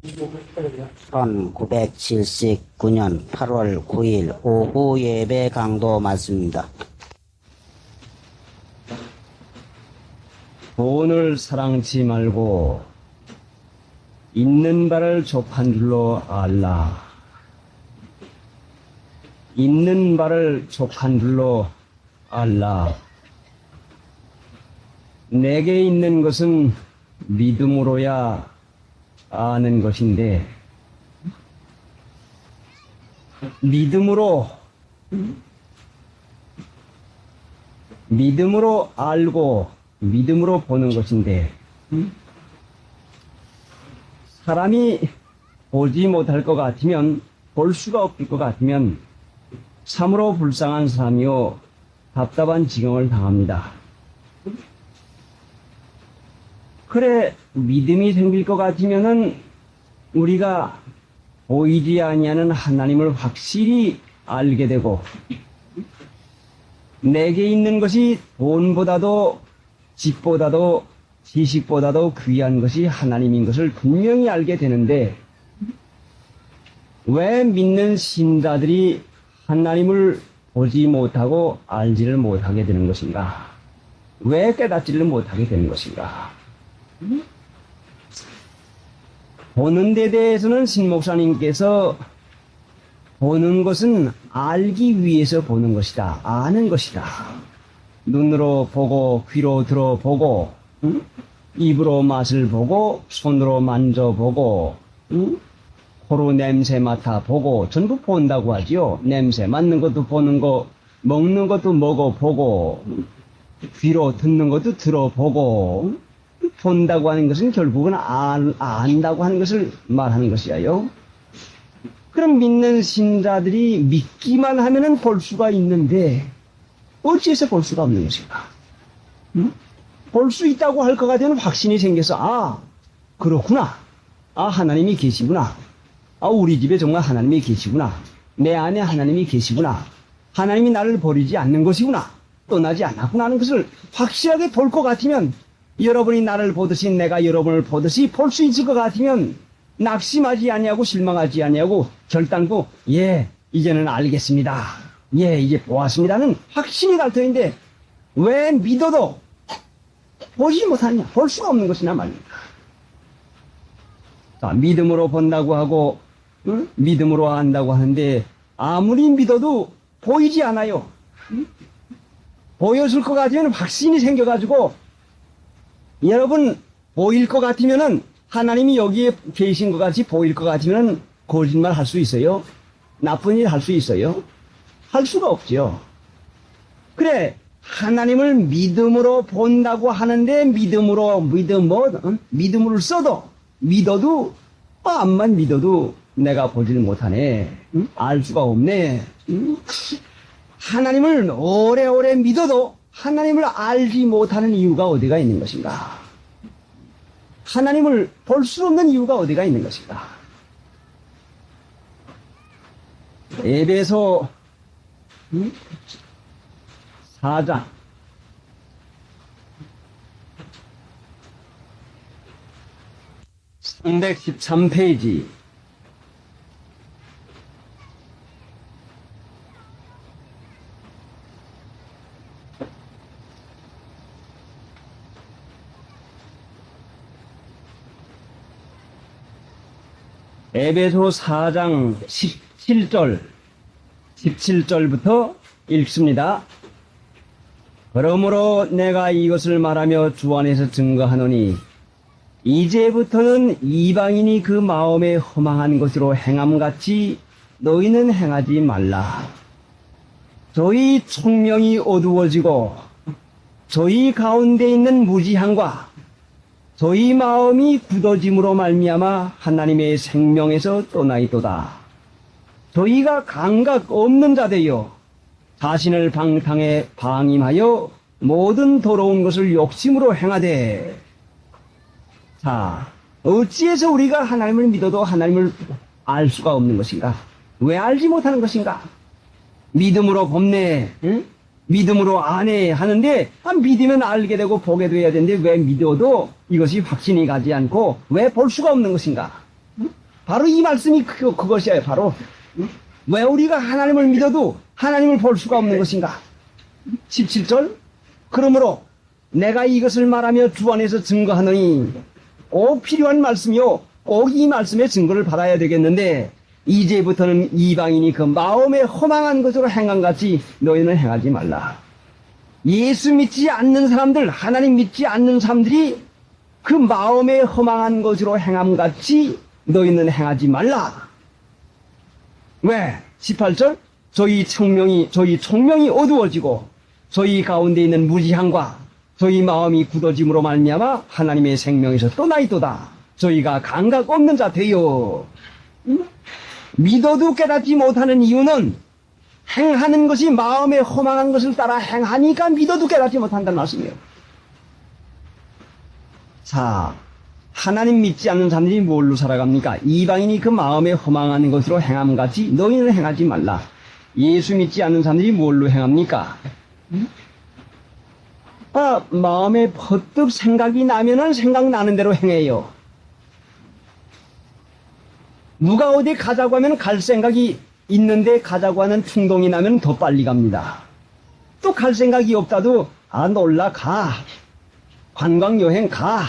1979년 8월 9일 오후 예배 강도 맞습니다. 돈을 사랑치 말고 있는 바를 족한 줄로 알라. 있는 바를 족한 줄로 알라. 내게 있는 것은 믿음으로야 아는 것인데, 믿음으로 알고 믿음으로 보는 것인데, 사람이 보지 못할 것 같으면, 볼 수가 없을 것 같으면 참으로 불쌍한 사람이요 답답한 지경을 당합니다. 그래, 믿음이 생길 것 같으면은 우리가 보이지 아니하는 하나님을 확실히 알게 되고, 내게 있는 것이 돈보다도 집보다도 지식보다도 귀한 것이 하나님인 것을 분명히 알게 되는데, 왜 믿는 신자들이 하나님을 보지 못하고 알지를 못하게 되는 것인가? 왜 깨닫지를 못하게 되는 것인가? 보는 데 대해서는 신 목사님께서 보는 것은 알기 위해서 보는 것이다. 아는 것이다. 눈으로 보고 귀로 들어보고 입으로 맛을 보고 손으로 만져보고 코로 냄새 맡아보고 전부 본다고 하지요. 냄새 맡는 것도 보는 거, 먹는 것도 먹어보고 귀로 듣는 것도 들어보고, 본다고 하는 것은 결국은 안다고 하는 것을 말하는 것이에요. 그럼 믿는 신자들이 믿기만 하면은 볼 수가 있는데 어찌해서 볼 수가 없는 것인가? 볼 수 있다고 할 것 같으면 확신이 생겨서, 그렇구나. 하나님이 계시구나. 우리 집에 정말 하나님이 계시구나. 내 안에 하나님이 계시구나. 하나님이 나를 버리지 않는 것이구나. 떠나지 않았구나 하는 것을 확실하게 볼 것 같으면, 여러분이 나를 보듯이 내가 여러분을 보듯이 볼 수 있을 것 같으면 낙심하지 아니하고 실망하지 아니하고 결단코 이제는 알겠습니다. 이제 보았습니다는 확신이 갈 터인데, 왜 믿어도 보지 못하느냐? 볼 수가 없는 것이냐 말입니다. 자, 믿음으로 본다고 하고 믿음으로 안다고 하는데, 아무리 믿어도 보이지 않아요. 보였을 것 같으면 확신이 생겨가지고, 여러분 보일 것 같으면은 하나님이 여기에 계신 것 같이 보일 것 같으면은 거짓말 할 수 있어요? 나쁜 일 할 수 있어요? 할 수가 없죠. 그래, 하나님을 믿음으로 본다고 하는데 믿음을 써도 믿어도 암만 믿어도 내가 보지를 못하네. 알 수가 없네. 하나님을 오래오래 믿어도 하나님을 알지 못하는 이유가 어디가 있는 것인가? 하나님을 볼 수 없는 이유가 어디가 있는 것인가? 에베소 4장 313페이지 에베소 4장 17절부터 읽습니다. 그러므로 내가 이것을 말하며 주 안에서 증거하노니, 이제부터는 이방인이 그 마음에 허망한 것으로 행함같이 너희는 행하지 말라. 저희 총명이 어두워지고 저희 가운데 있는 무지함과 저희 마음이 굳어짐으로 말미암아 하나님의 생명에서 떠나있도다. 저희가 감각 없는 자되어 자신을 방탕에 방임하여 모든 더러운 것을 욕심으로 행하되, 자, 어찌해서 우리가 하나님을 믿어도 하나님을 알 수가 없는 것인가? 왜 알지 못하는 것인가? 믿음으로 봅네, 응? 믿음으로 아네 하는데, 믿으면 알게 되고 보게 돼야 되는데 왜 믿어도 이것이 확신이 가지 않고 왜 볼 수가 없는 것인가? 응? 바로 이 말씀이 그것이에요. 바로 왜 우리가 하나님을 믿어도 하나님을 볼 수가 없는 것인가? 17절 그러므로 내가 이것을 말하며 주 안에서 증거하노니 꼭 필요한 말씀이요 꼭 이 말씀의 증거를 받아야 되겠는데 이제부터는 이방인이 그 마음에 허망한 것으로 행함같이 너희는 행하지 말라. 예수 믿지 않는 사람들, 하나님 믿지 않는 사람들이 그 마음에 허망한 것으로 행함같이 너희는 행하지 말라. 왜? 18절 저희 총명이 어두워지고 저희 가운데 있는 무지함과 저희 마음이 굳어짐으로 말미암아 하나님의 생명에서 떠나있도다. 저희가 감각 없는 자 되요. 믿어도 깨닫지 못하는 이유는 행하는 것이 마음에 허망한 것을 따라 행하니까 믿어도 깨닫지 못한다는 말씀이에요. 자, 하나님 믿지 않는 사람들이 뭘로 살아갑니까? 이방인이 그 마음에 허망한 것으로 행함같이 너희는 행하지 말라. 예수 믿지 않는 사람들이 뭘로 행합니까? 마음에 퍼뜩 생각이 나면은 생각나는 대로 행해요. 누가 어디 가자고 하면 갈 생각이 있는데 가자고 하는 충동이 나면 더 빨리 갑니다. 또 갈 생각이 없다도 놀라 가. 관광여행 가.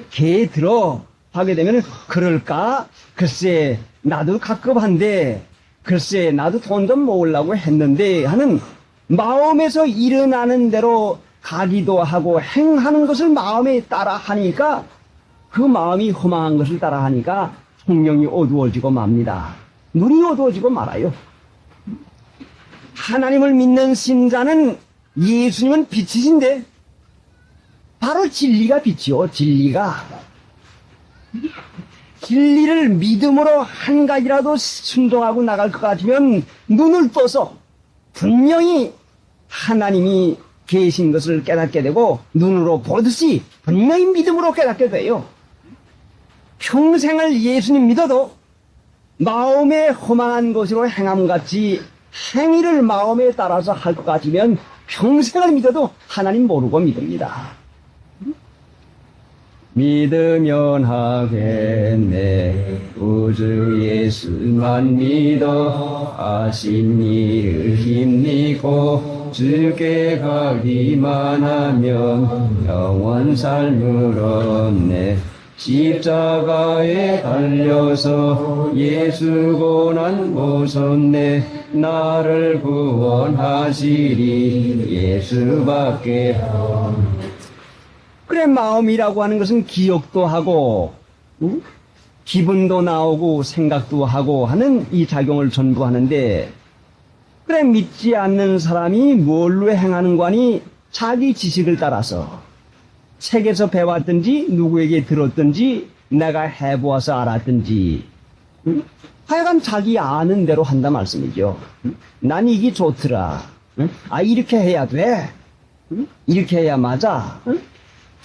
개 들어. 하게 되면 그럴까? 글쎄 나도 갑갑한데 글쎄 나도 돈 좀 모으려고 했는데 하는 마음에서 일어나는 대로 가기도 하고 행하는 것을 마음에 따라 하니까 그 마음이 허망한 것을 따라 하니까 성령이 어두워지고 맙니다. 눈이 어두워지고 말아요. 하나님을 믿는 신자는 예수님은 빛이신데 바로 진리가 빛이요. 진리를 믿음으로 한 가지라도 순종하고 나갈 것 같으면 눈을 떠서 분명히 하나님이 계신 것을 깨닫게 되고 눈으로 보듯이 분명히 믿음으로 깨닫게 돼요. 평생을 예수님 믿어도 마음에 허망한 것으로 행함같이 행위를 마음에 따라서 할 것 같으면 평생을 믿어도 하나님 모르고 믿습니다. 믿으면 하겠네. 우주 예수만 믿어 하신 일을 힘입고 주께 가기만 하면 영원 삶을 얻네. 십자가에 달려서 예수 고난 보셨네. 나를 구원하시리 예수밖에 없네. 그래, 마음이라고 하는 것은 기억도 하고, 기분도 나오고, 생각도 하고 하는 이 작용을 전부 하는데, 그래, 믿지 않는 사람이 뭘로 행하는 거니? 자기 지식을 따라서. 책에서 배웠든지, 누구에게 들었든지, 내가 해보아서 알았든지, 하여간 자기 아는 대로 한다 말씀이죠. 난 이게 좋더라. 이렇게 해야 돼. 이렇게 해야 맞아.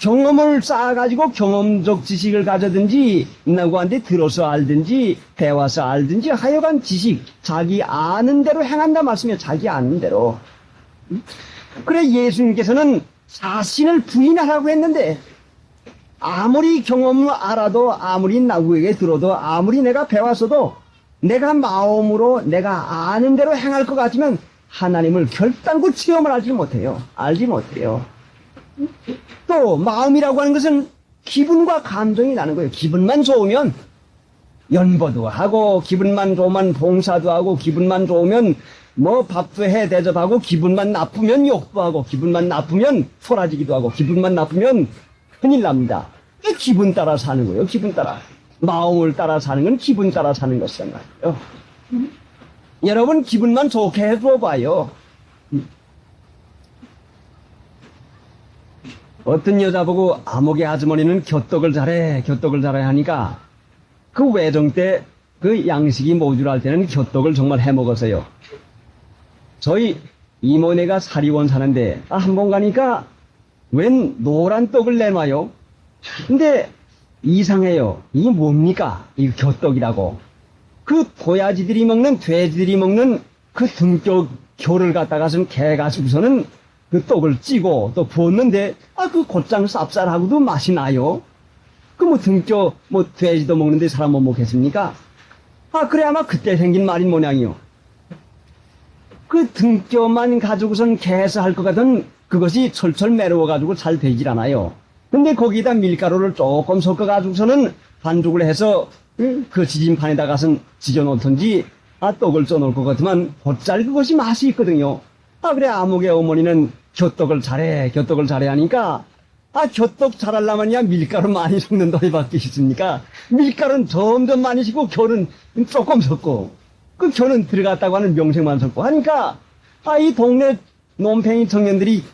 경험을 쌓아가지고 경험적 지식을 가져든지 누구한테 들어서 알든지 배워서 알든지 하여간 지식 자기 아는 대로 행한다 말씀이에요. 자기 아는 대로. 그래 예수님께서는 자신을 부인하라고 했는데 아무리 경험을 알아도 아무리 누구에게 들어도 아무리 내가 배웠어도 내가 마음으로 내가 아는 대로 행할 것 같으면 하나님을 결단코 체험을 알지 못해요. 또 마음이라고 하는 것은 기분과 감정이 나는 거예요. 기분만 좋으면 연보도 하고 기분만 좋으면 봉사도 하고 기분만 좋으면 뭐 밥도 해 대접하고 기분만 나쁘면 욕도 하고 기분만 나쁘면 소라지기도 하고 기분만 나쁘면 큰일 납니다. 이게 기분 따라 사는 거예요. 기분 따라. 마음을 따라 사는 건 기분 따라 사는 것이란 말이에요. 여러분 기분만 좋게 해줘 봐요. 어떤 여자 보고 아목의 아주머니는 곁떡을 잘해 하니까 그 외정 때 그 양식이 모자랄 때는 곁떡을 정말 해 먹었어요. 저희 이모네가 사리원 사는데 한 번 가니까 웬 노란 떡을 내놔요. 근데 이상해요. 이게 뭡니까? 이 곁떡이라고. 그 도야지들이 먹는 돼지들이 먹는 그 등쪽 교를 갖다가선 개가 죽고서는 그 떡을 찌고 또 부었는데 그 곧장 쌉쌀하고도 맛이 나요. 그 뭐 등뼈, 뭐 돼지도 먹는데 사람 못 먹겠습니까? 그래 아마 그때 생긴 말인 모양이요. 그 등뼈만 가지고선 개에서 할 것 같은 그것이 철철 매러워가지고 잘 되질 않아요. 근데 거기다 밀가루를 조금 섞어가지고서는 반죽을 해서 그 지진판에다 가서 지져놓던지 떡을 쪄놓을 것 같지만 곧잘 그것이 맛이 있거든요. 그래 아무개 어머니는 곁떡을 잘해 하니까 곁떡 잘하려면야 밀가루 많이 섞는 도리밖에 있습니까? 밀가루는 점점 많이 섞고 겨는 조금 섞고 그 겨는 들어갔다고 하는 명색만 섞고 하니까 이 동네 논팽이 청년들이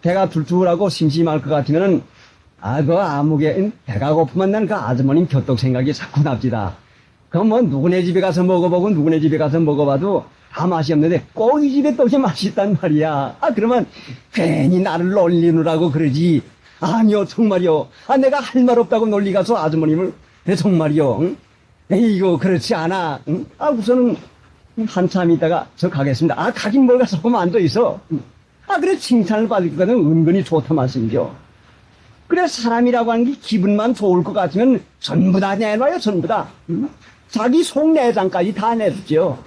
배가 둘둘하고 심심할 것 같으면은 그 아무개 배가 고프면 난 그 아주머님 곁떡 생각이 자꾸 납니다. 그럼 뭐 누구네 집에 가서 먹어보고 누구네 집에 가서 먹어봐도 다 맛이 없는데 꼭 이 집에 떡이 맛있단 말이야. 그러면 괜히 나를 놀리느라고 그러지. 아니요 정말요. 내가 할 말 없다고 놀리 가서 아주머님을 정말요. 응? 이거 그렇지 않아. 응? 우선은 한참 있다가 저 가겠습니다. 가긴 뭘 가서 조금 앉아있어. 그래 칭찬을 받을 거는 은근히 좋다 말씀이죠. 그래 사람이라고 하는 게 기분만 좋을 것 같으면 전부 다 내놔요. 전부 다. 자기 속 내장까지 다 내주죠.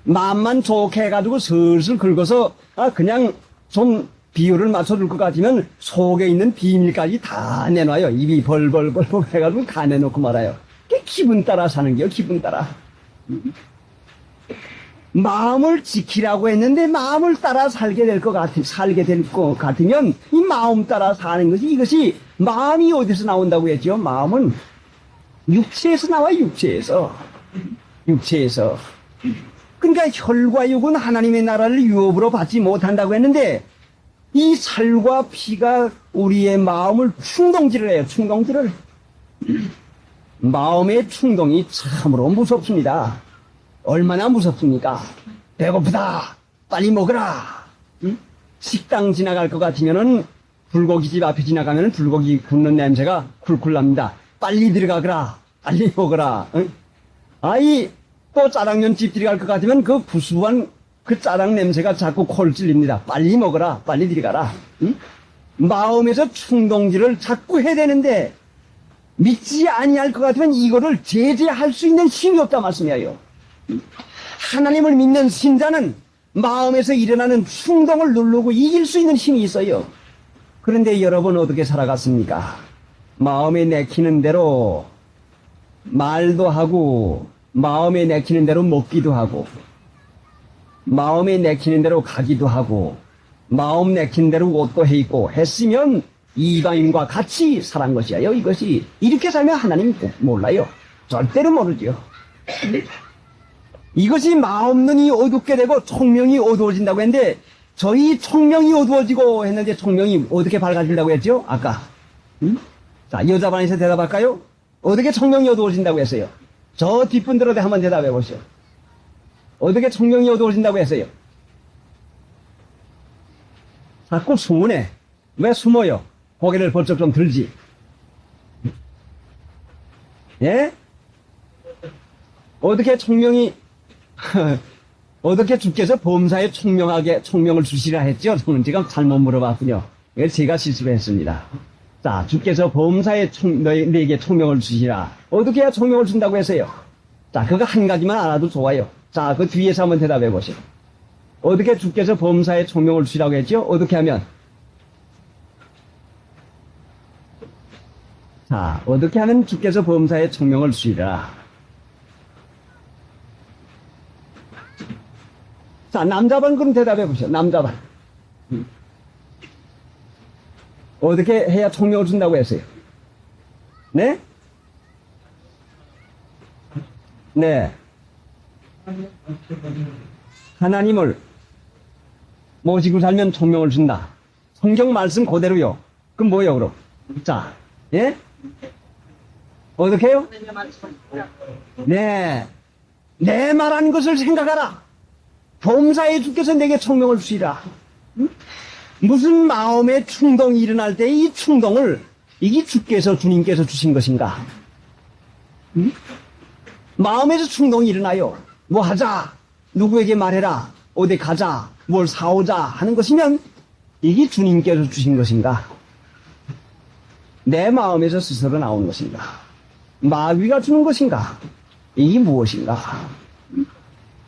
마음만 좋게 해가지고 슬슬 긁어서 그냥 좀 비율을 맞춰줄 것 같으면 속에 있는 비밀까지 다 내놔요. 입이 벌벌벌벌 해가지고 다 내놓고 말아요. 그게 기분 따라 사는 게요. 기분 따라. 마음을 지키라고 했는데 마음을 따라 살게 될 것 같으면 이 마음 따라 사는 것이 이것이 마음이 어디서 나온다고 했죠? 마음은 육체에서 나와요. 육체에서. 그러니까 혈과 육은 하나님의 나라를 유업으로 받지 못한다고 했는데 이 살과 피가 우리의 마음을 충동질을 해요. 충동질을. 마음의 충동이 참으로 무섭습니다. 얼마나 무섭습니까? 배고프다. 빨리 먹으라. 식당 지나갈 것 같으면은 불고기집 앞에 지나가면 불고기 굽는 냄새가 쿨쿨 납니다. 빨리 들어가거라. 빨리 먹어라. 또 짜장면 집 들어갈 것 같으면 그 구수한 그 짜장 냄새가 자꾸 코를 찔립니다. 빨리 먹어라. 빨리 들어가라. 마음에서 충동질을 자꾸 해야 되는데 믿지 아니할 것 같으면 이거를 제재할 수 있는 힘이 없다 말씀이에요. 하나님을 믿는 신자는 마음에서 일어나는 충동을 누르고 이길 수 있는 힘이 있어요. 그런데 여러분 어떻게 살아갔습니까? 마음에 내키는 대로 말도 하고 마음에 내키는 대로 먹기도 하고 마음에 내키는 대로 가기도 하고 마음 내키는 대로 옷도 해 입고 했으면 이방인과 같이 살한 것이에요. 이것이 이렇게 살면 하나님 몰라요. 절대로 모르죠. 이것이 마음 눈이 어둡게 되고 총명이 어두워진다고 했는데 저희 총명이 어두워지고 했는데 총명이 어떻게 밝아진다고 했죠? 아까 자 여자반에서 대답할까요? 어떻게 총명이 어두워진다고 했어요? 저 뒷분들한테 한번 대답해 보시오. 어떻게 총명이 어두워진다고 했어요? 자꾸 숨으네. 왜 숨어요? 고개를 번쩍 좀 들지. 예? 어떻게 총명이 어떻게 주께서 범사에 총명을 주시라 했죠? 저는 지금 잘못 물어봤군요. 이걸 제가 실수를 했습니다. 자, 주께서 범사에 너에게 총명을 주시라. 어떻게 해야 총명을 준다고 했어요? 자, 그거 한 가지만 알아도 좋아요. 자, 그 뒤에서 한번 대답해 보시오. 어떻게 주께서 범사에 총명을 주시라고 했죠? 어떻게 하면? 자, 어떻게 하면 주께서 범사에 총명을 주시라. 자, 남자반 그럼 대답해 보시오. 남자반. 어떻게 해야 총명을 준다고 했어요? 네? 네. 하나님을 모시고 살면 총명을 준다. 성경 말씀 그대로요. 그럼 뭐예요, 그럼? 자, 예? 어떻게 해요? 네. 내 말한 것을 생각하라. 범사에 주께서 내게 총명을 주시라. 무슨 마음의 충동이 일어날 때 이 충동을 이게 주께서 주님께서 주신 것인가? 마음에서 충동이 일어나요. 뭐 하자. 누구에게 말해라. 어디 가자. 뭘 사오자 하는 것이면 이게 주님께서 주신 것인가? 내 마음에서 스스로 나오는 것인가? 마귀가 주는 것인가? 이게 무엇인가?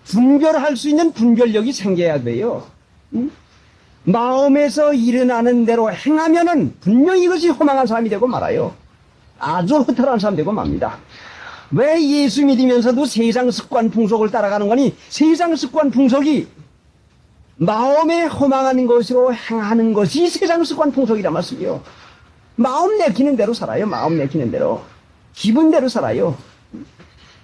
분별할 수 있는 분별력이 생겨야 돼요. 마음에서 일어나는 대로 행하면은 분명히 이것이 허망한 사람이 되고 말아요. 아주 허탈한 사람 되고 맙니다. 왜 예수 믿으면서도 세상 습관 풍속을 따라가는 거니? 세상 습관 풍속이 마음에 허망한 것으로 행하는 것이 세상 습관 풍속이란 말씀이요. 마음 내키는 대로 살아요. 마음 내키는 대로. 기분대로 살아요.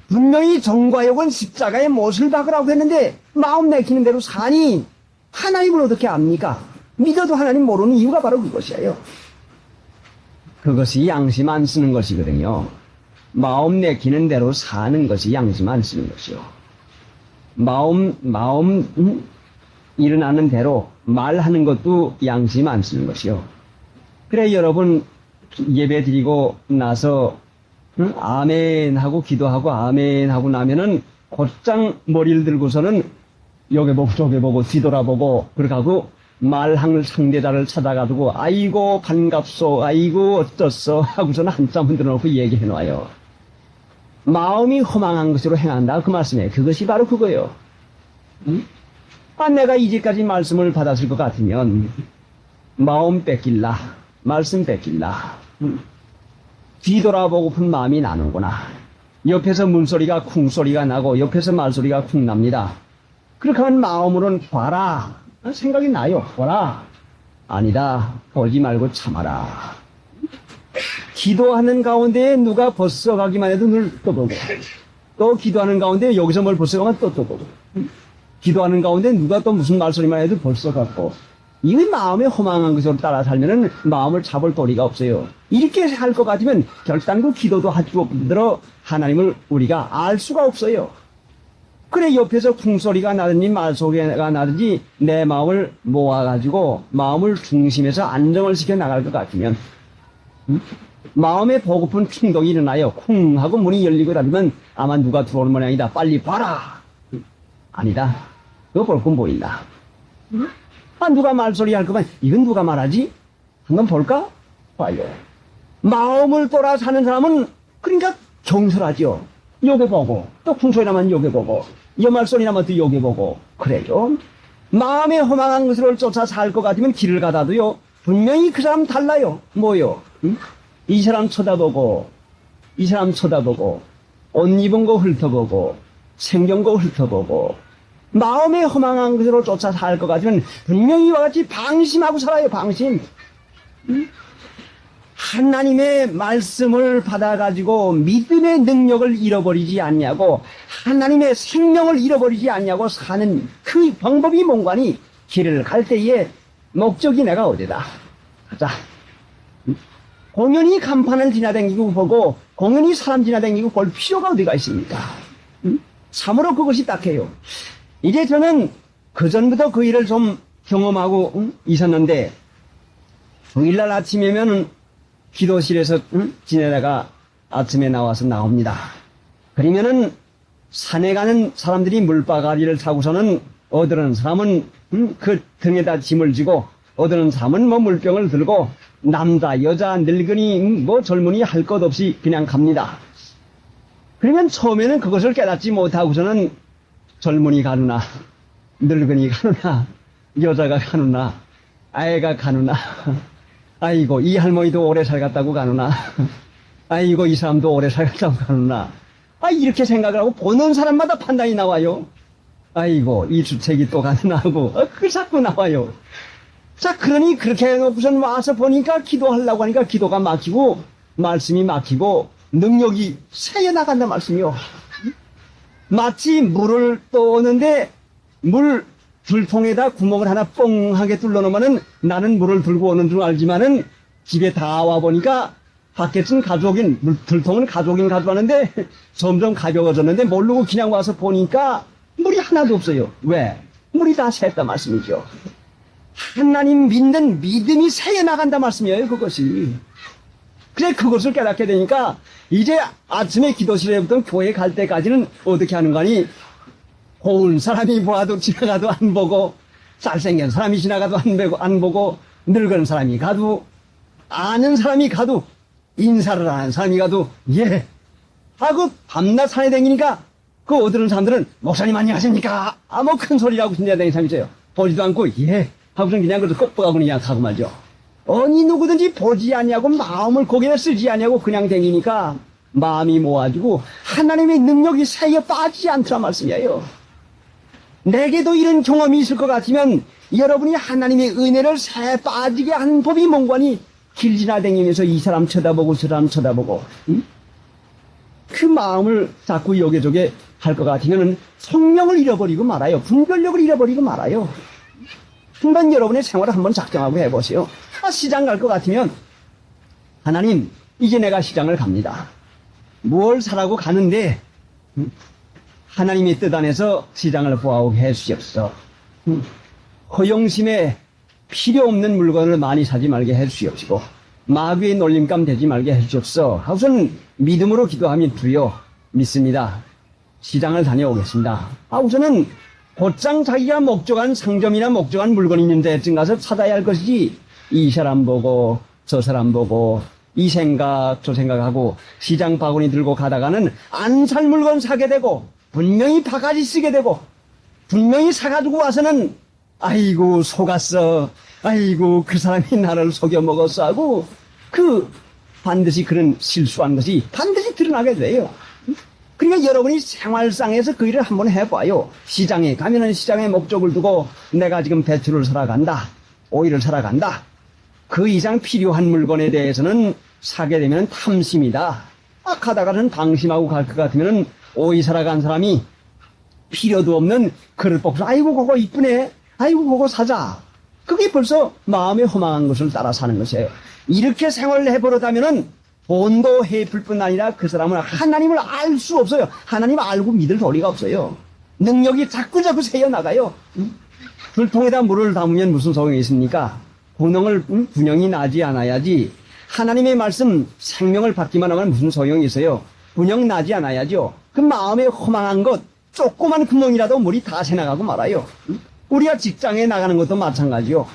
분명히 정과 욕은 십자가의 못을 박으라고 했는데 마음 내키는 대로 사니 하나님을 어떻게 압니까? 믿어도 하나님 모르는 이유가 바로 그것이에요. 그것이 양심 안 쓰는 것이거든요. 마음 내키는 대로 사는 것이 양심 안 쓰는 것이요. 마음 일어나는 대로 말하는 것도 양심 안 쓰는 것이요. 그래 여러분 예배 드리고 나서 아멘 하고 기도하고 아멘 하고 나면은 곧장 머리를 들고서는 여기 보고 저기 보고 뒤돌아보고 그렇게 하고 말할 상대자를 찾아가지고 아이고 반갑소 아이고 어쩌소 하고서는 한참 흔들어 놓고 얘기해 놔요. 마음이 허망한 것으로 행한다 그 말씀이에요. 그것이 바로 그거예요. 내가 이제까지 말씀을 받았을 것 같으면 마음 뺏길라 말씀 뺏길라 뒤돌아보고픈 마음이 나는구나. 옆에서 문소리가 쿵소리가 나고 옆에서 말소리가 쿵 납니다. 그렇게 하면 마음으로는 봐라 생각이 나요. 봐라 아니다 보지 말고 참아라. 기도하는 가운데 누가 벗어가기만 해도 늘 떠보고 또 기도하는 가운데 여기서 뭘 벗어가면 또 떠보고 기도하는 가운데 누가 또 무슨 말소리만 해도 벗어갔고 이 마음에 허망한 것으로 따라 살면은 마음을 잡을 도리가 없어요. 이렇게 할 것 같으면 결단코 기도도 할 수 없들어 하나님을 우리가 알 수가 없어요. 그래 옆에서 쿵소리가 나든지 말소리가 나든지 내 마음을 모아가지고 마음을 중심에서 안정을 시켜 나갈 것 같으면 마음에 보고픈 충동이 일어나요. 쿵 하고 문이 열리고 닫으면 아마 누가 들어오는 모양이다. 빨리 봐라. 아니다. 그거 볼 건 보인다. 누가 말소리 할 거면 이건 누가 말하지? 한번 볼까? 봐요. 마음을 돌아 사는 사람은 그러니까 경솔하죠. 요게 보고 또 쿵소리 나면 요게 보고 여 말소리 나면 또 요게 보고 그래요. 마음에 허망한 것을 쫓아 살 것 같으면 길을 가다도요 분명히 그 사람 달라요. 뭐요? 이 사람 쳐다보고 이 사람 쳐다보고 옷 입은 거 훑어보고 생긴 거 훑어보고 마음에 허망한 것으로 쫓아 살 것 같으면 분명히 이와 같이 방심하고 살아요. 방심. 하나님의 말씀을 받아가지고 믿음의 능력을 잃어버리지 않냐고 하나님의 생명을 잃어버리지 않냐고 사는 그 방법이 뭔가니 길을 갈 때에 목적이 내가 어디다. 가자. 공연히 간판을 지나다니고 보고 공연히 사람 지나다니고 볼 필요가 어디가 있습니까? 참으로 그것이 딱해요. 이제 저는 그전부터 그 일을 좀 경험하고 있었는데 주일날 아침이면 기도실에서 지내다가 아침에 나와서 나옵니다. 그러면은 산에 가는 사람들이 물바가리를 타고서는 어떤 사람은 그 등에다 짐을 지고 어떤 사람은 뭐 물병을 들고 남자 여자 늙은이 뭐 젊은이 할 것 없이 그냥 갑니다. 그러면 처음에는 그것을 깨닫지 못하고서는 젊은이 가누나 늙은이 가누나 여자가 가누나 아이가 가누나 아이고 이 할머니도 오래 살갔다고 가누나 아이고 이 사람도 오래 살갔다고 가누나 이렇게 생각을 하고 보는 사람마다 판단이 나와요. 아이고 이 주책이 또 가누나 하고 그 자꾸 나와요. 자 그러니 그렇게 해놓고선 와서 보니까 기도하려고 하니까 기도가 막히고 말씀이 막히고 능력이 새어나간다 말씀이요. 마치 물을 떠오는데 물 들통에다 구멍을 하나 뻥하게 뚫어놓으면은 나는 물을 들고 오는 줄 알지만은 집에 다 와보니까 밖에선 가져오긴 들통은 가져오긴 가져왔는데 점점 가벼워졌는데 모르고 그냥 와서 보니까 물이 하나도 없어요. 왜? 물이 다 샜다 말씀이죠. 하나님 믿는 믿음이 새어나간다 말씀이에요. 그것이. 그래 그것을 깨닫게 되니까 이제 아침에 기도실에부터 교회 갈 때까지는 어떻게 하는 거니? 고운 사람이 보아도 지나가도 안 보고 잘생긴 사람이 지나가도 안 보고 늙은 사람이 가도 아는 사람이 가도 인사를 하는 사람이 가도 예 하고 밤낮 산에 다니니까 그 어들은 사람들은 목사님 안녕하십니까 뭐 큰 소리라고 신대야 되는 사람이 있어요. 보지도 않고 예 하고선 그냥 그래서 꼽보가고 그냥 가고 말죠. 어니 누구든지 보지 아니하고 마음을 고개에 쓰지 아니하고 그냥 다니니까 마음이 모아지고 하나님의 능력이 사이에 빠지지 않더라 말씀이에요. 내게도 이런 경험이 있을 것 같으면 여러분이 하나님의 은혜를 새 빠지게 하는 법이 뭔가니 길 지나다니면서 이 사람 쳐다보고 저 사람 쳐다보고 그 마음을 자꾸 요게저게 할 것 같으면 성령을 잃어버리고 말아요. 분별력을 잃어버리고 말아요. 한번 여러분의 생활을 한번 작정하고 해보세요. 시장 갈 것 같으면 하나님 이제 내가 시장을 갑니다. 뭘 사라고 가는데 하나님의 뜻 안에서 시장을 보아오게 해주시옵소서. 허영심에 필요 없는 물건을 많이 사지 말게 해주시옵시고 마귀의 놀림감 되지 말게 해주시옵소서. 하고선 믿음으로 기도하면 주여 믿습니다. 시장을 다녀오겠습니다. 우선은 곧장 자기가 목적한 상점이나 목적한 물건이 있는 데쯤 가서 찾아야 할 것이지 이 사람 보고 저 사람 보고 이 생각 저 생각하고 시장 바구니 들고 가다가는 안 살 물건 사게 되고 분명히 바가지 쓰게 되고 분명히 사가지고 와서는 아이고 속았어 아이고 그 사람이 나를 속여 먹었어 하고 반드시 그런 실수한 것이 반드시 드러나게 돼요. 그러니까 여러분이 생활상에서 그 일을 한번 해봐요. 시장에 가면은 시장에 목적을 두고 내가 지금 배추를 사러 간다 오이를 사러 간다 그 이상 필요한 물건에 대해서는 사게 되면 탐심이다. 가다가는 방심하고 갈 것 같으면 오이 사러 간 사람이 필요도 없는 그릇 뽑고 아이고 그거 이쁘네 아이고 그거 사자. 그게 벌써 마음에 허망한 것을 따라 사는 것이에요. 이렇게 생활을 해버릇하면은 돈도 해풀 뿐 아니라 그 사람은 하나님을 알 수 없어요. 하나님 알고 믿을 도리가 없어요. 능력이 자꾸자꾸 새어나가요. 불통에다 물을 담으면 무슨 소용이 있습니까? 분영이 나지 않아야지. 하나님의 말씀 생명을 받기만 하면 무슨 소용이 있어요? 분영 나지 않아야죠. 그 마음에 허망한 것 조그만 구멍이라도 물이 다 새나가고 말아요. 우리가 직장에 나가는 것도 마찬가지요.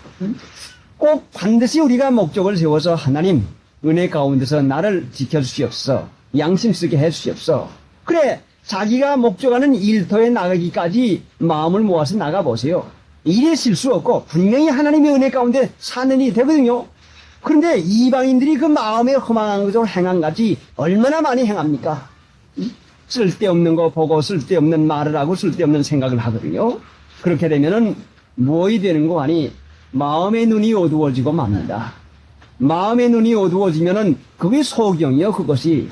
꼭 반드시 우리가 목적을 세워서 하나님 은혜 가운데서 나를 지켜주시옵소서. 양심 쓰게 해주시옵소서. 그래 자기가 목적하는 일터에 나가기까지 마음을 모아서 나가보세요. 일에 실수 없고 분명히 하나님의 은혜 가운데 사는 일이 되거든요. 그런데 이방인들이 그 마음에 허망한 것을 행한같이 얼마나 많이 행합니까? 쓸데없는 거 보고 쓸데없는 말을 하고 쓸데없는 생각을 하거든요. 그렇게 되면은 무엇이 되는 거 아니 마음의 눈이 어두워지고 맙니다. 마음의 눈이 어두워지면은 그게 소경이요. 그것이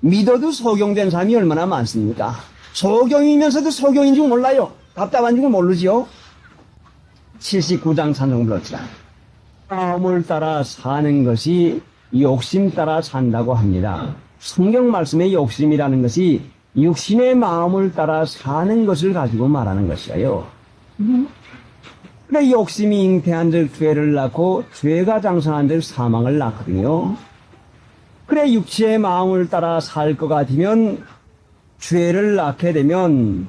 믿어도 소경된 사람이 얼마나 많습니까? 소경이면서도 소경인 줄 몰라요. 답답한 줄 모르지요. 79장 찬송 불렀지라. 마음을 따라 사는 것이 욕심 따라 산다고 합니다. 성경 말씀의 욕심이라는 것이 육신의 마음을 따라 사는 것을 가지고 말하는 것이에요. 그래 욕심이 잉태한 즉 죄를 낳고 죄가 장성한 즉 사망을 낳거든요. 그래 육체의 마음을 따라 살 것 같으면 죄를 낳게 되면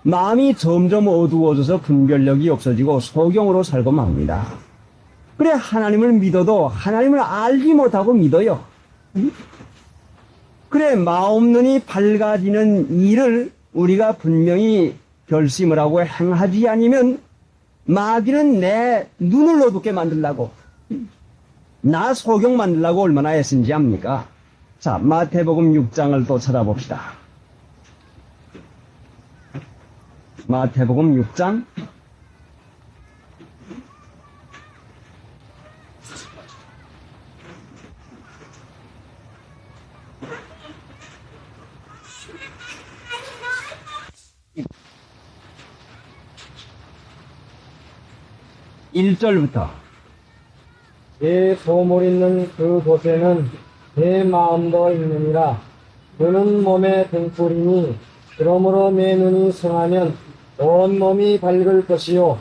마음이 점점 어두워져서 분별력이 없어지고 소경으로 살고 맙니다. 그래 하나님을 믿어도 하나님을 알지 못하고 믿어요. 그래 마음 눈이 밝아지는 일을 우리가 분명히 결심을 하고 행하지 않으면 마귀는 내 눈을 어둡게 만들려고 나 소경 만들려고 얼마나 애쓴지 압니까? 자 마태복음 6장을 또 찾아봅시다. 마태복음 6장 1절부터 내 소물 있는 그곳에는 내 마음도 있느니라. 그는 몸의 등불이니 그러므로 내 눈이 성하면 온 몸이 밝을 것이요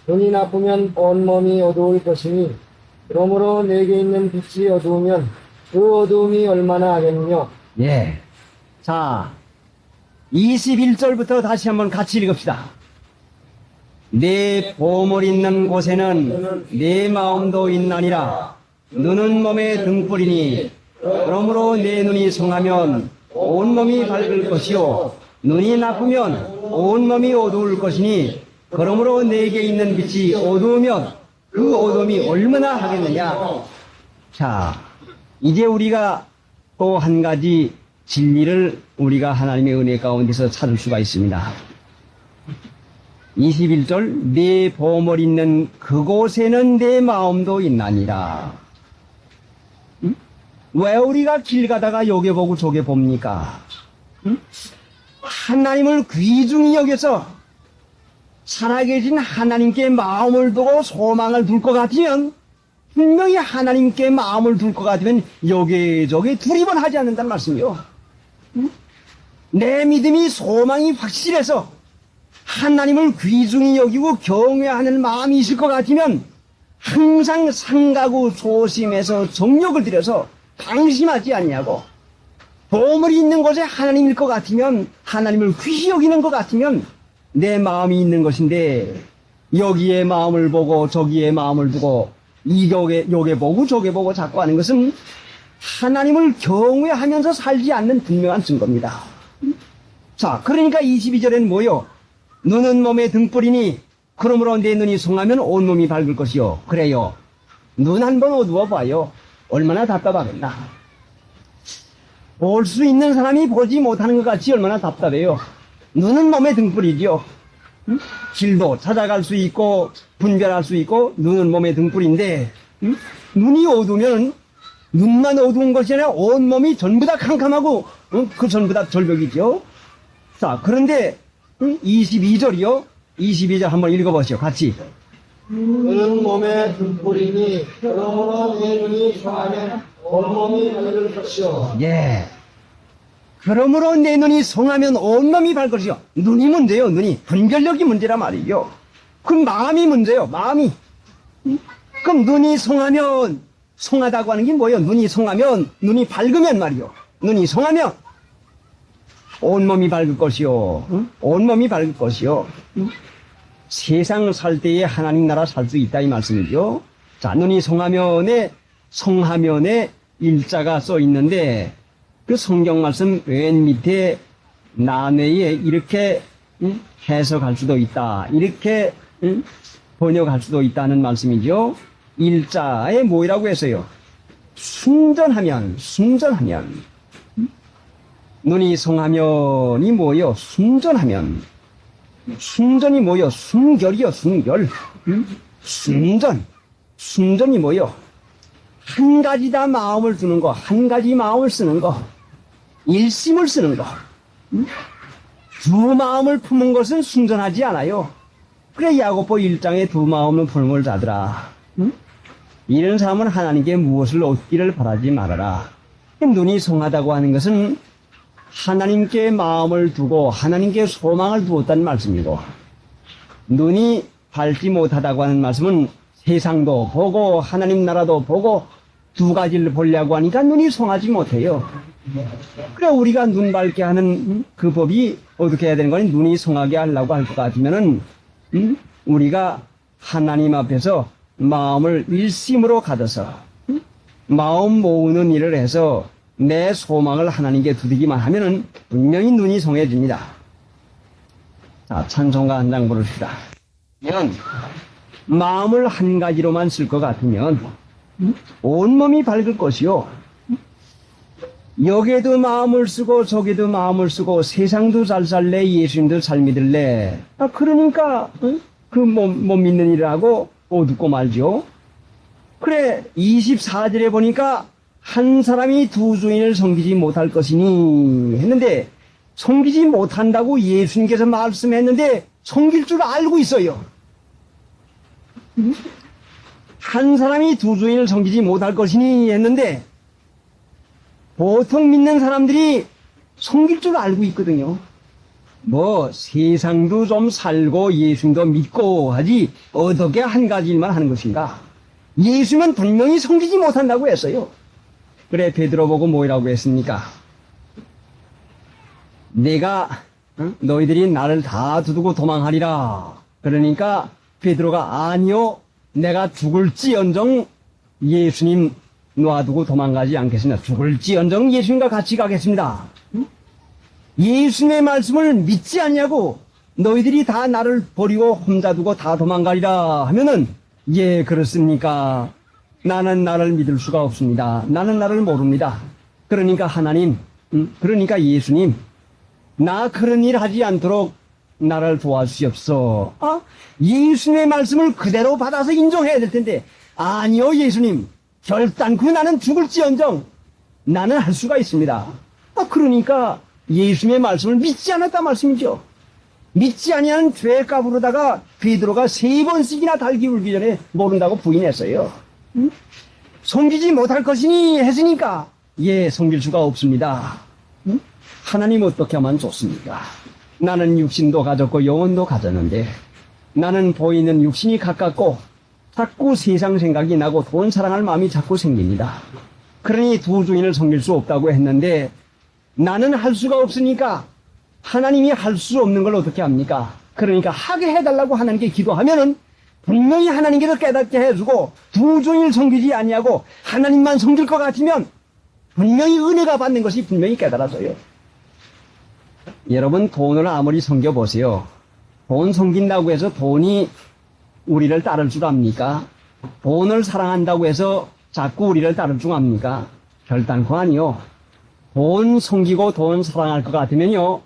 눈이 나쁘면 온 몸이 어두울 것이니 그러므로 내게 있는 빛이 어두우면 그 어두움이 얼마나 하겠느냐. 예. 자 21절부터 다시 한번 같이 읽읍시다. 내 보물 있는 곳에는 내 마음도 있나니라. 눈은 몸의 등불이니 그러므로 내 눈이 성하면 온몸이 밝을 것이요 눈이 나쁘면 온몸이 어두울 것이니 그러므로 내게 있는 빛이 어두우면 그 어둠이 얼마나 하겠느냐. 자, 이제 우리가 또 한 가지 진리를 우리가 하나님의 은혜 가운데서 찾을 수가 있습니다. 21절 내 보물 있는 그곳에는 내 마음도 있나니라. 왜 우리가 길 가다가 요게 보고 저게 봅니까? 하나님을 귀중히 여겨서 살아계신 하나님께 마음을 두고 소망을 둘 것 같으면 분명히 하나님께 마음을 둘 것 같으면 여기저기 두리번 하지 않는다는 말씀이요. 내 믿음이 소망이 확실해서 하나님을 귀중히 여기고 경외하는 마음이 있을 것 같으면 항상 상가구 조심해서 정력을 들여서 방심하지 않냐고. 보물이 있는 곳에 하나님일 것 같으면 하나님을 귀히 여기는 것 같으면 내 마음이 있는 것인데 여기에 마음을 보고 저기에 마음을 두고 요게 보고 저게 보고 자꾸 하는 것은 하나님을 경외하면서 살지 않는 분명한 증거입니다. 자, 그러니까 22절에는 뭐요? 눈은 몸의 등불이니 그러므로 내 눈이 성하면 온몸이 밝을 것이요. 그래요. 눈 한 번 어두워 봐요. 얼마나 답답하겠나. 볼 수 있는 사람이 보지 못하는 것 같이 얼마나 답답해요. 눈은 몸의 등불이지요. 길도 찾아갈 수 있고 분별할 수 있고 눈은 몸의 등불인데 눈이 어두우면 눈만 어두운 것이 아니라 온몸이 전부 다 캄캄하고 그 전부 다 절벽이죠. 자, 그런데 22절이요. 22절 한번 읽어보시오. 같이. 눈은 몸의 등불이니 그러므로 내 눈이 성하면 온몸이 밝을 것이요. 예. 그러므로 내 눈이 성하면 온몸이 밝을 것이요. 눈이 문제요. 눈이. 분별력이 문제란 말이죠. 그럼 마음이 문제요. 마음이. 그럼 눈이 성하면 성하다고 하는 게 뭐예요? 눈이 성하면 눈이 밝으면 말이요. 눈이 성하면 온몸이 밝을 것이요. 온몸이 밝을 것이요. 세상 살 때에 하나님 나라 살 수 있다 이 말씀이죠. 자, 눈이 성하면에 일자가 써 있는데 그 성경 말씀 맨 밑에 난해에 이렇게 해석할 수도 있다. 이렇게 번역할 수도 있다는 말씀이죠. 일자에 뭐라고 했어요? 순전하면. 눈이 성하면이 뭐요? 순전하면. 순전이 뭐요? 순결이요, 순결. 순전이 뭐요? 한 가지다 마음을 두는 거, 한 가지 마음을 쓰는 거, 일심을 쓰는 거. 두 마음을 품은 것은 순전하지 않아요. 그래, 야고보 1장에 두 마음을 품을 자들아. 이런 사람은 하나님께 무엇을 얻기를 바라지 말아라. 눈이 성하다고 하는 것은 하나님께 마음을 두고 하나님께 소망을 두었다는 말씀이고, 눈이 밝지 못하다고 하는 말씀은 세상도 보고 하나님 나라도 보고 두 가지를 보려고 하니까 눈이 성하지 못해요. 그래, 우리가 눈 밝게 하는 그 법이 어떻게 해야 되는 거니? 눈이 성하게 하려고 할 것 같으면은 우리가 하나님 앞에서 마음을 일심으로 가져서 마음 모으는 일을 해서 내 소망을 하나님께 두드기만 하면은 분명히 눈이 성해집니다. 자, 찬송가 한 장 부릅시다. 마음을 한 가지로만 쓸 것 같으면 온몸이 밝을 것이요. 여기에도 마음을 쓰고 저기도 마음을 쓰고 세상도 잘 살래 예수님도 잘 믿을래. 그러니까 그 못 믿는 일을 하고 어둡고 말죠. 그래, 24절에 보니까 한 사람이 두 주인을 섬기지 못할 것이니 했는데 섬기지 못한다고 예수님께서 말씀했는데 섬길 줄 알고 있어요. 한 사람이 두 주인을 섬기지 못할 것이니 했는데 보통 믿는 사람들이 섬길 줄 알고 있거든요. 뭐 세상도 좀 살고 예수님도 믿고 하지 어떻게 한 가지 일만 하는 것인가. 예수님은 분명히 섬기지 못한다고 했어요. 그래, 베드로 보고 뭐라고 했습니까? 내가 너희들이 나를 다 두두고 도망하리라. 그러니까 베드로가 아니요, 내가 죽을지언정 예수님 놔두고 도망가지 않겠습니다. 죽을지언정 예수님과 같이 가겠습니다. 예수님의 말씀을 믿지 않냐고 너희들이 다 나를 버리고 혼자 두고 다 도망가리라 하면은 예 그렇습니까? 나는 나를 믿을 수가 없습니다. 나는 나를 모릅니다. 그러니까 하나님, 그러니까 예수님, 나 그런 일 하지 않도록 나를 도와주시옵소. 예수님의 말씀을 그대로 받아서 인정해야 될 텐데 아니요 예수님, 결단코 나는 죽을지언정 나는 할 수가 있습니다. 그러니까 예수님의 말씀을 믿지 않았단 말씀이죠. 믿지 아니하는 죄값으로다가 베드로가 3번씩이나 달기 울기 전에 모른다고 부인했어요. 섬기지 못할 것이니 했으니까 예 섬길 수가 없습니다. 하나님 어떻게 하면 좋습니까? 나는 육신도 가졌고 영혼도 가졌는데 나는 보이는 육신이 가깝고 자꾸 세상 생각이 나고 돈 사랑할 마음이 자꾸 생깁니다. 그러니 두 주인을 섬길 수 없다고 했는데 나는 할 수가 없으니까 하나님이 할 수 없는 걸 어떻게 합니까? 그러니까 하게 해달라고 하나님께 기도하면은 분명히 하나님께서 깨닫게 해주고 두 주인을 섬기지 아니하고 하나님만 섬길 것 같으면 분명히 은혜가 받는 것이 분명히 깨달아져요. 여러분 돈을 아무리 섬겨보세요. 돈 섬긴다고 해서 돈이 우리를 따를 줄 압니까? 돈을 사랑한다고 해서 자꾸 우리를 따를 줄 압니까? 결단코 아니요. 돈 섬기고 돈 사랑할 것 같으면요.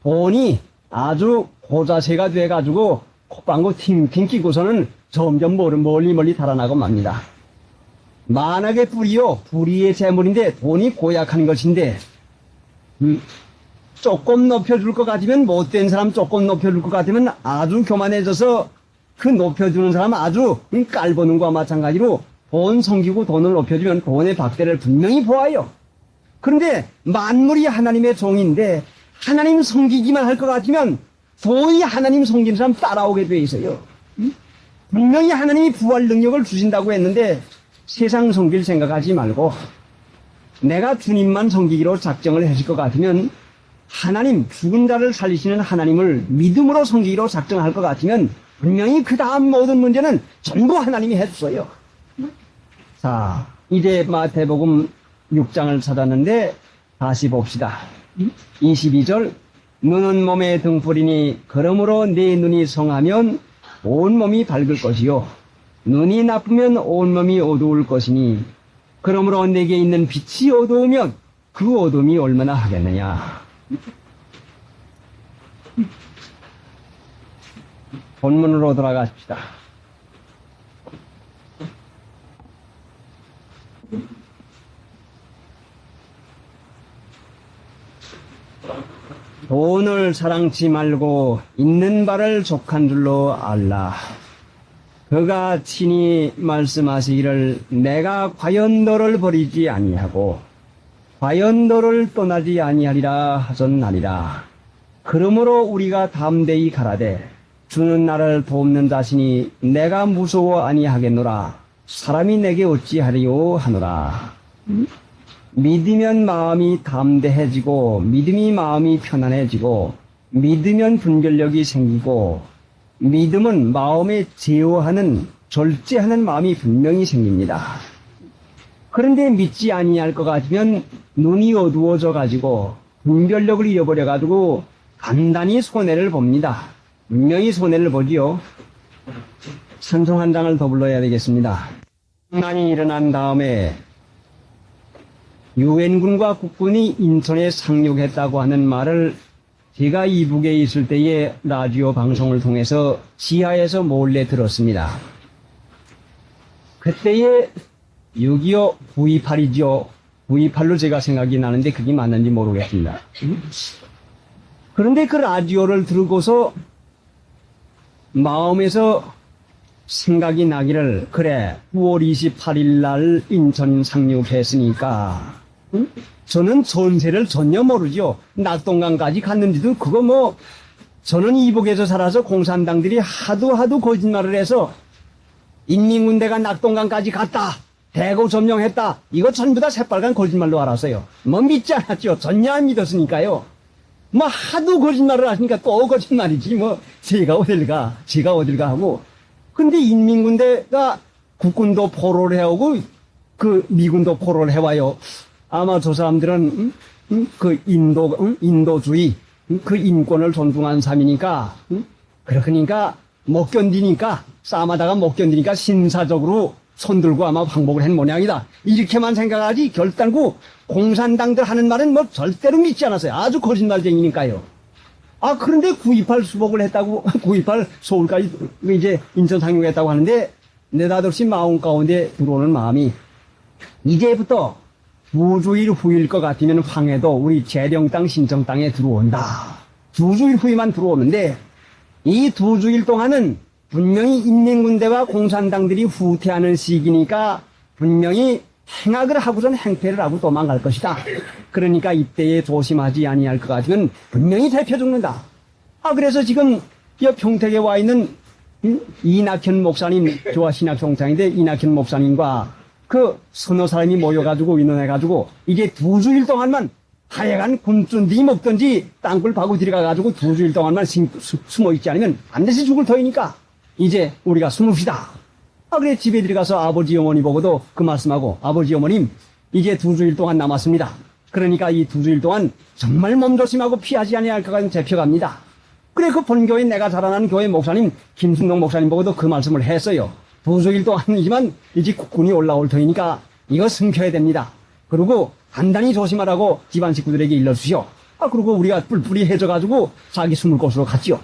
돈이 아주 고자세가 돼가지고 콧방구 팅팅 끼고서는 점점 멀리 달아나고 맙니다. 만악의 뿌리요. 뿌리의 재물인데 돈이 고약한 것인데 조금 높여줄 것 같으면 못된 사람 조금 높여줄 것 같으면 아주 교만해져서 그 높여주는 사람 아주 깔보는 것과 마찬가지로 돈 섬기고 돈을 높여주면 돈의 박대를 분명히 보아요. 그런데 만물이 하나님의 종인데 하나님 섬기기만 할 것 같으면 도저히 하나님 섬기는 사람 따라오게 돼 있어요. 분명히 하나님이 부활 능력을 주신다고 했는데 세상 섬길 생각하지 말고 내가 주님만 섬기기로 작정을 했을 것 같으면 하나님, 죽은 자를 살리시는 하나님을 믿음으로 섬기기로 작정할 것 같으면 분명히 그 다음 모든 문제는 전부 하나님이 해주어요. 자, 이제 마태복음 6장을 찾았는데 다시 봅시다. 22절 눈은 몸의 등불이니 그러므로 네 눈이 성하면 온몸이 밝을 것이요 눈이 나쁘면 온몸이 어두울 것이니 그러므로 내게 있는 빛이 어두우면 그 어둠이 얼마나 하겠느냐. 본문으로 돌아가십시다. 돈을 사랑치 말고 있는 바를 족한 줄로 알라. 그가 친히 말씀하시기를 내가 과연 너를 버리지 아니하고 과연 너를 떠나지 아니하리라 하셨나니라. 그러므로 우리가 담대히 가라되 주는 나를 돕는 자신이 내가 무서워 아니하겠노라. 사람이 내게 어찌하리요 하노라. 믿으면 마음이 담대해지고 믿음이 마음이 편안해지고 믿으면 분별력이 생기고 믿음은 마음에 제어하는 절제하는 마음이 분명히 생깁니다. 그런데 믿지 아니할 것 같으면 눈이 어두워져 가지고 분별력을 잃어버려 가지고 간단히 손해를 봅니다. 분명히 손해를 보지요. 찬송 한 장을 더 불러야 되겠습니다. 난이 일어난 다음에 유엔군과 국군이 인천에 상륙했다고 하는 말을 제가 이북에 있을 때에 라디오 방송을 통해서 지하에서 몰래 들었습니다. 그때에 6.25 9.28이죠. 9.28로 제가 생각이 나는데 그게 맞는지 모르겠습니다. 그런데 그 라디오를 들고서 마음에서 생각이 나기를 그래 9월 28일 날 인천 상륙했으니까 저는 전세를 전혀 모르죠. 낙동강까지 갔는지도 그거 뭐 저는 이북에서 살아서 공산당들이 하도 거짓말을 해서 인민군대가 낙동강까지 갔다. 대구 점령했다. 이거 전부 다 새빨간 거짓말로 알았어요. 뭐 믿지 않았죠. 전혀 안 믿었으니까요. 뭐 하도 거짓말을 하시니까 또 거짓말이지 뭐 제가 어딜 가 하고. 근데 인민군대가 국군도 포로를 해오고 그 미군도 포로를 해와요. 아마 저 사람들은 그 인도주의, 그 인권을 존중하는 사람이니까, 그러니까 못 견디니까, 싸움하다가 못 견디니까 신사적으로 손들고 아마 항복을 한 모양이다. 이렇게만 생각하지 결단고 공산당들 하는 말은 뭐 절대로 믿지 않았어요. 아주 거짓말쟁이니까요. 아, 그런데 9.28 수복을 했다고, 9.28 서울까지 이제 인천 상륙했다고 하는데, 느닷없이 마음 가운데 들어오는 마음이, 이제부터 2주일 후일 것 같으면 황해도 우리 재령땅, 신정땅에 들어온다. 2주일 후에만 들어오는데, 이 2주일 동안은 분명히 인민군대와 공산당들이 후퇴하는 시기니까 분명히 행악을 하고선 행패를 하고 도망갈 것이다. 그러니까 이때에 조심하지 아니할 것 같으면 분명히 잡혀 죽는다. 아, 그래서 지금 이 평택에 와 있는 이낙현 목사님, 조화신학총장인데 이낙현 목사님과 그 서너 사람이 모여가지고 의논해가지고 이제 2주일 동안만 하여간 굶든지 먹든지 땅굴 파고 들어가가지고 2주일 동안만 숨어 있지 않으면 반드시 죽을 터이니까 이제 우리가 숨읍시다. 아, 그래 집에 들어가서 아버지 어머니 보고도 그 말씀하고 아버지 어머님 이제 2주일 동안 남았습니다. 그러니까 이 2주일 동안 정말 몸조심하고 피하지 아니할 것 같은 잡혀갑니다. 그래 그 본교회 내가 자라나는 교회 목사님 김순동 목사님 보고도 그 말씀을 했어요. 2주일 동안이지만 이제 국군이 올라올 터이니까 이거 숨겨야 됩니다. 그리고 단단히 조심하라고 집안 식구들에게 일러주시오. 아, 그리고 우리가 뿔뿔이 해져가지고 자기 숨을 곳으로 갔지요.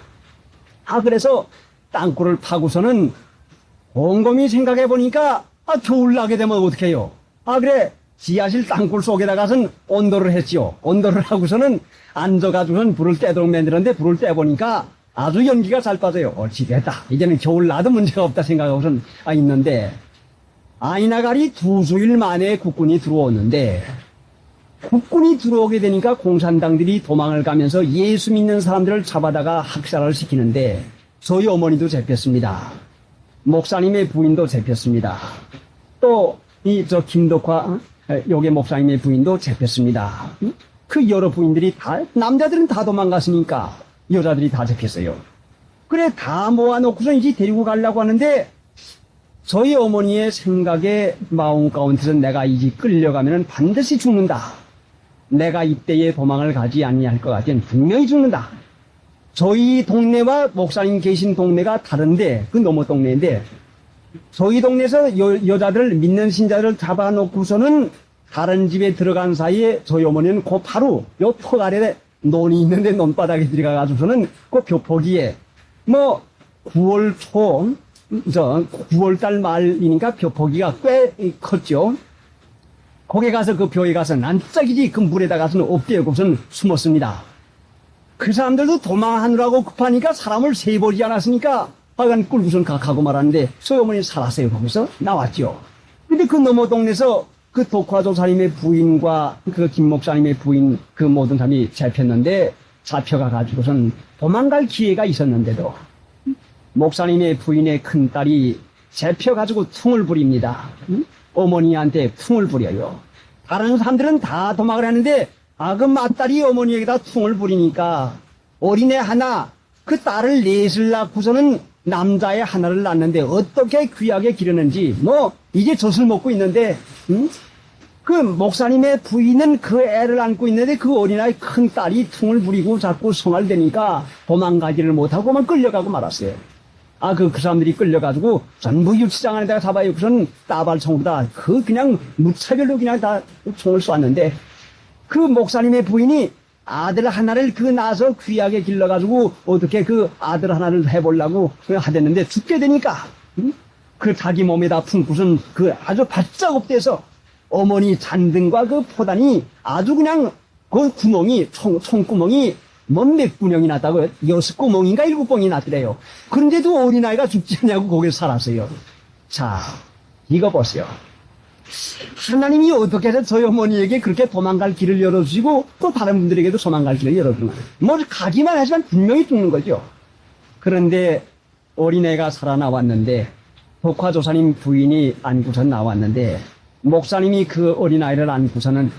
아, 그래서 땅굴을 파고서는 곰곰이 생각해보니까 아, 겨울 나게 되면 어떡해요. 아, 그래 지하실 땅굴 속에다가선 온도를 했지요. 온도를 하고서는 앉아가지고는 불을 떼도록 만들었는데 불을 떼보니까 아주 연기가 잘 빠져요. 옳지, 됐다. 이제는 겨울 나도 문제가 없다 생각하고선 있는데 아이나갈이 2주일 만에 국군이 들어오는데 국군이 들어오게 되니까 공산당들이 도망을 가면서 예수 믿는 사람들을 잡아다가 학살을 시키는데 저희 어머니도 잡혔습니다. 목사님의 부인도 잡혔습니다. 또 김덕화 요괴 목사님의 부인도 잡혔습니다. 그 여러 부인들이 다 남자들은 다 도망갔으니까 여자들이 다 잡혔어요. 그래 다 모아놓고서 이제 데리고 가려고 하는데 저희 어머니의 생각에 마음 가운데서 내가 이제 끌려가면 반드시 죽는다. 내가 이때에 도망을 가지 아니할 것 같으면 분명히 죽는다. 저희 동네와 목사님 계신 동네가 다른데 그 너머 동네인데 저희 동네에서 여자들 믿는 신자들을 잡아놓고서는 다른 집에 들어간 사이에 저희 어머니는 그 바로 요 턱 아래 논이 있는데 논바닥에 들어가가지고서는 그 벼포기에 뭐 9월 초 9월달 말이니까 벼포기가 꽤 컸죠. 거기 가서 그 벼에 가서 난짝이지 그 물에다 가서는 엎드려고선 숨었습니다. 그 사람들도 도망하느라고 급하니까 사람을 세보지 않았으니까 하여간 꿀구선 가고 말았는데 저희 어머니 살았어요. 거기서 나왔죠. 근데 그 너머 동네에서 그 독화조사님의 부인과 그 김 목사님의 부인 그 모든 사람이 잡혔는데 잡혀가 가지고선 도망갈 기회가 있었는데도 목사님의 부인의 큰딸이 잡혀가지고 퉁을 부립니다. 어머니한테 퉁을 부려요. 다른 사람들은 다 도망을 하는데 그 맏딸이 어머니에게다 퉁을 부리니까 어린애 하나 그 딸을 넷을 낳고서는 남자애 하나를 낳는데 어떻게 귀하게 기르는지 뭐 이제 젖을 먹고 있는데 그 목사님의 부인은 그 애를 안고 있는데 그 어린아이 큰 딸이 퉁을 부리고 자꾸 성알대니까 도망가지를 못하고만 끌려가고 말았어요. 그 사람들이 끌려가지고 전부 유치장 안에다가 잡아요. 그선 따발총으로다 그냥 무차별로 그냥 다 총을 쏘았는데 그 목사님의 부인이 아들 하나를 낳아서 귀하게 길러가지고 어떻게 그 아들 하나를 해보려고 하댔는데 죽게 되니까 그 자기 몸에다 품고선 그 아주 바짝 엎대서 어머니 잔등과 그 포단이 아주 그냥 그 구멍이 총구멍이 몇 구멍이 났다고 6구멍인가 7구멍이 났더래요. 그런데도 어린아이가 죽지 않냐고 거기서 살았어요. 자, 이거 보세요. 하나님이 어떻게 해서 저희 어머니에게 그렇게 도망갈 길을 열어주시고 또 다른 분들에게도 도망갈 길을 열어주는 거예요. 뭐 가기만 하지만 분명히 죽는 거죠. 그런데 어린애가 살아나왔는데 독화조사님 부인이 안고서 나왔는데 목사님이 그 어린아이를 안고서는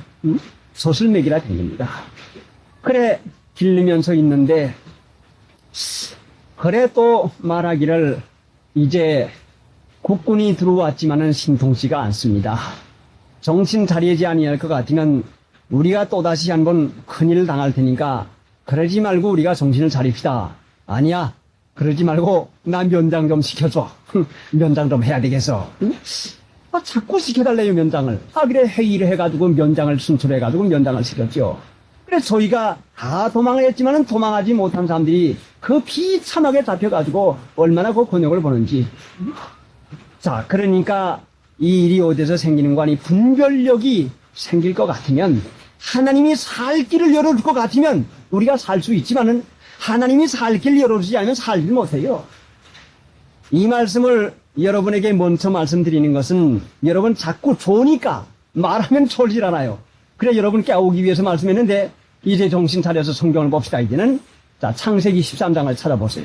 젖을 먹이라 다닙니다. 그래 길르면서 있는데 그래 또 말하기를 이제 국군이 들어왔지만은 신통치가 않습니다. 정신 차리지 아니할 것 같으면 우리가 또다시 한번 큰일 당할 테니까 그러지 말고 우리가 정신을 차립시다. 아니야. 그러지 말고 나 면장 좀 시켜줘. 면장 좀 해야 되겠어. 응? 자꾸 시켜달래요, 면장을. 그래, 회의를 해가지고 면장을 순출해가지고 면장을 시켰죠. 그래, 저희가 다 도망을 했지만은 도망하지 못한 사람들이 그 비참하게 잡혀가지고 얼마나 그 곤욕을 보는지. 자, 그러니까 이 일이 어디서 생기는 거 아니, 분별력이 생길 것 같으면, 하나님이 살 길을 열어줄 것 같으면 우리가 살 수 있지만은 하나님이 살 길을 열어주지 않으면 살지 못해요. 이 말씀을 여러분에게 먼저 말씀드리는 것은 여러분 자꾸 좋으니까 말하면 졸질 않아요. 그래 여러분 깨우기 위해서 말씀했는데 이제 정신 차려서 성경을 봅시다. 이제는 자 창세기 13장을 찾아보세요.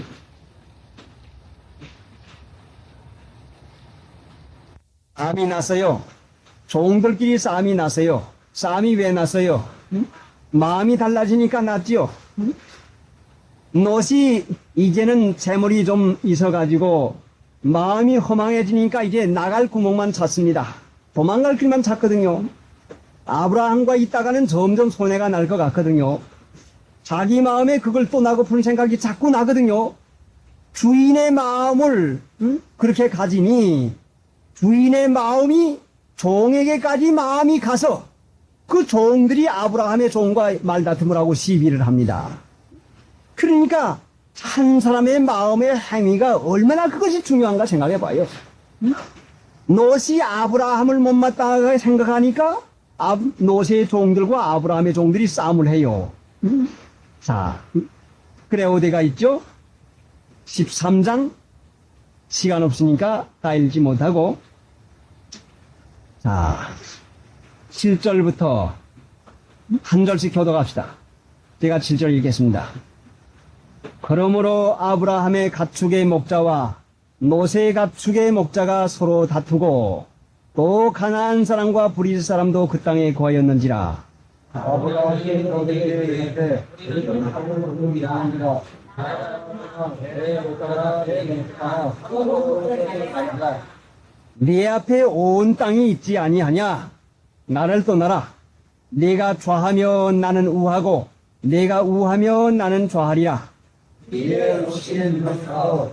싸움이 났어요. 종들끼리 싸움이 났어요. 싸움이 왜 났어요? 마음이 달라지니까 났지요. 롯이 이제는 재물이 좀 있어가지고 마음이 허망해지니까 이제 나갈 구멍만 찾습니다. 도망갈 길만 찾거든요. 아브라함과 있다가는 점점 손해가 날 것 같거든요. 자기 마음에 그걸 또 나고 푸는 생각이 자꾸 나거든요. 주인의 마음을 그렇게 가지니 주인의 마음이 종에게까지 마음이 가서 그 종들이 아브라함의 종과 말다툼을 하고 시비를 합니다. 그러니까 한 사람의 마음의 행위가 얼마나 그것이 중요한가 생각해 봐요. 롯이 아브라함을 못마땅하게 생각하니까 롯의 종들과 아브라함의 종들이 싸움을 해요. 자, 그래 어디가 있죠? 13장 시간 없으니까 다 읽지 못하고 자 7절부터 한 절씩 교독합시다. 제가 7절 읽겠습니다. 그러므로 아브라함의 가축의 목자와 롯의 가축의 목자가 서로 다투고 또 가나안 사람과 브리스 사람도 그 땅에 거하였는지라. 아브라함이 롯에게 이르되 네 앞에 온 땅이 있지 아니하냐? 나를 떠나라. 네가 좌하면 나는 우하고 네가 우하면 나는 좌하리라. 이에 롯이 눈을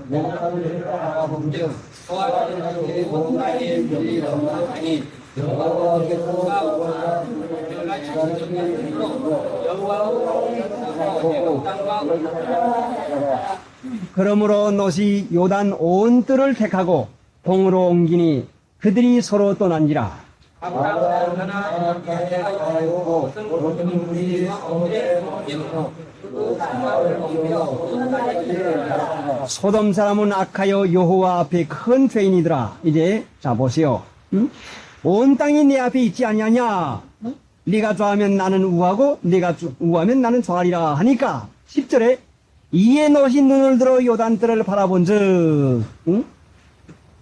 목탑을 바라본즉 소아라는 목탑이 물이 넘나하니 여호와께서 그러므로 롯이 요단 온 뜰을 택하고 동으로 옮기니 그들이 서로 떠난지라. 소돔 사람은 악하여 여호와 앞에 큰 죄인이더라. 이제 자 보세요. 온 땅이 내 앞에 있지 아니하냐? 네가 좌하면 나는 우하고 네가 우하면 나는 좌하리라 하니까 10절에 이에 롯이 눈을 들어 요단뜰을 바라본즉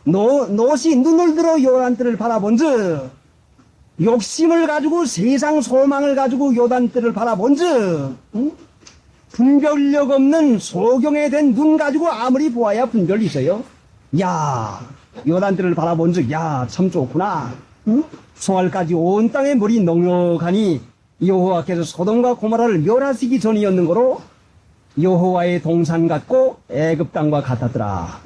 롯이 눈을 들어 요단뜰을 바라본즉 욕심을 가지고 세상 소망을 가지고 요단뜰을 바라본즉 분별력 없는 소경에 된 눈 가지고 아무리 보아야 분별이 있어요. 야 요단뜰을 바라본즉 야 참 좋구나. 송알까지 온 땅에 물이 넉넉하니 여호와께서 소돔과 고모라를 멸하시기 전이었는 거로 여호와의 동산 같고 애굽 땅과 같았더라.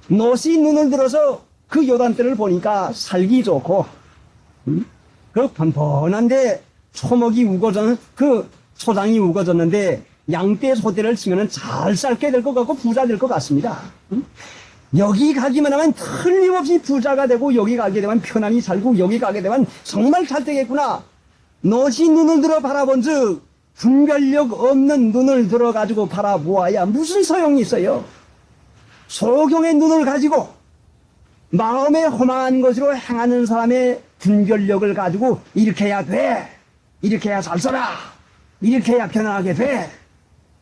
롯이 눈을 들어서 그 요단뜰을 보니까 살기 좋고 그 번번한데 초목이 우거졌는 그 초장이 우거졌는데 양떼 소떼를 치면은 잘 살게 될 것 같고 부자 될 것 같습니다. 여기 가기만 하면 틀림없이 부자가 되고 여기 가게 되면 편안히 살고 여기 가게 되면 정말 잘 되겠구나. 롯이 눈을 들어 바라본즉 분별력 없는 눈을 들어 가지고 바라보아야 무슨 소용이 있어요. 소경의 눈을 가지고 마음에 허망한 것으로 행하는 사람의 분별력을 가지고 이렇게 해야 돼. 이렇게 해야 잘 살아. 이렇게 해야 편안하게 돼.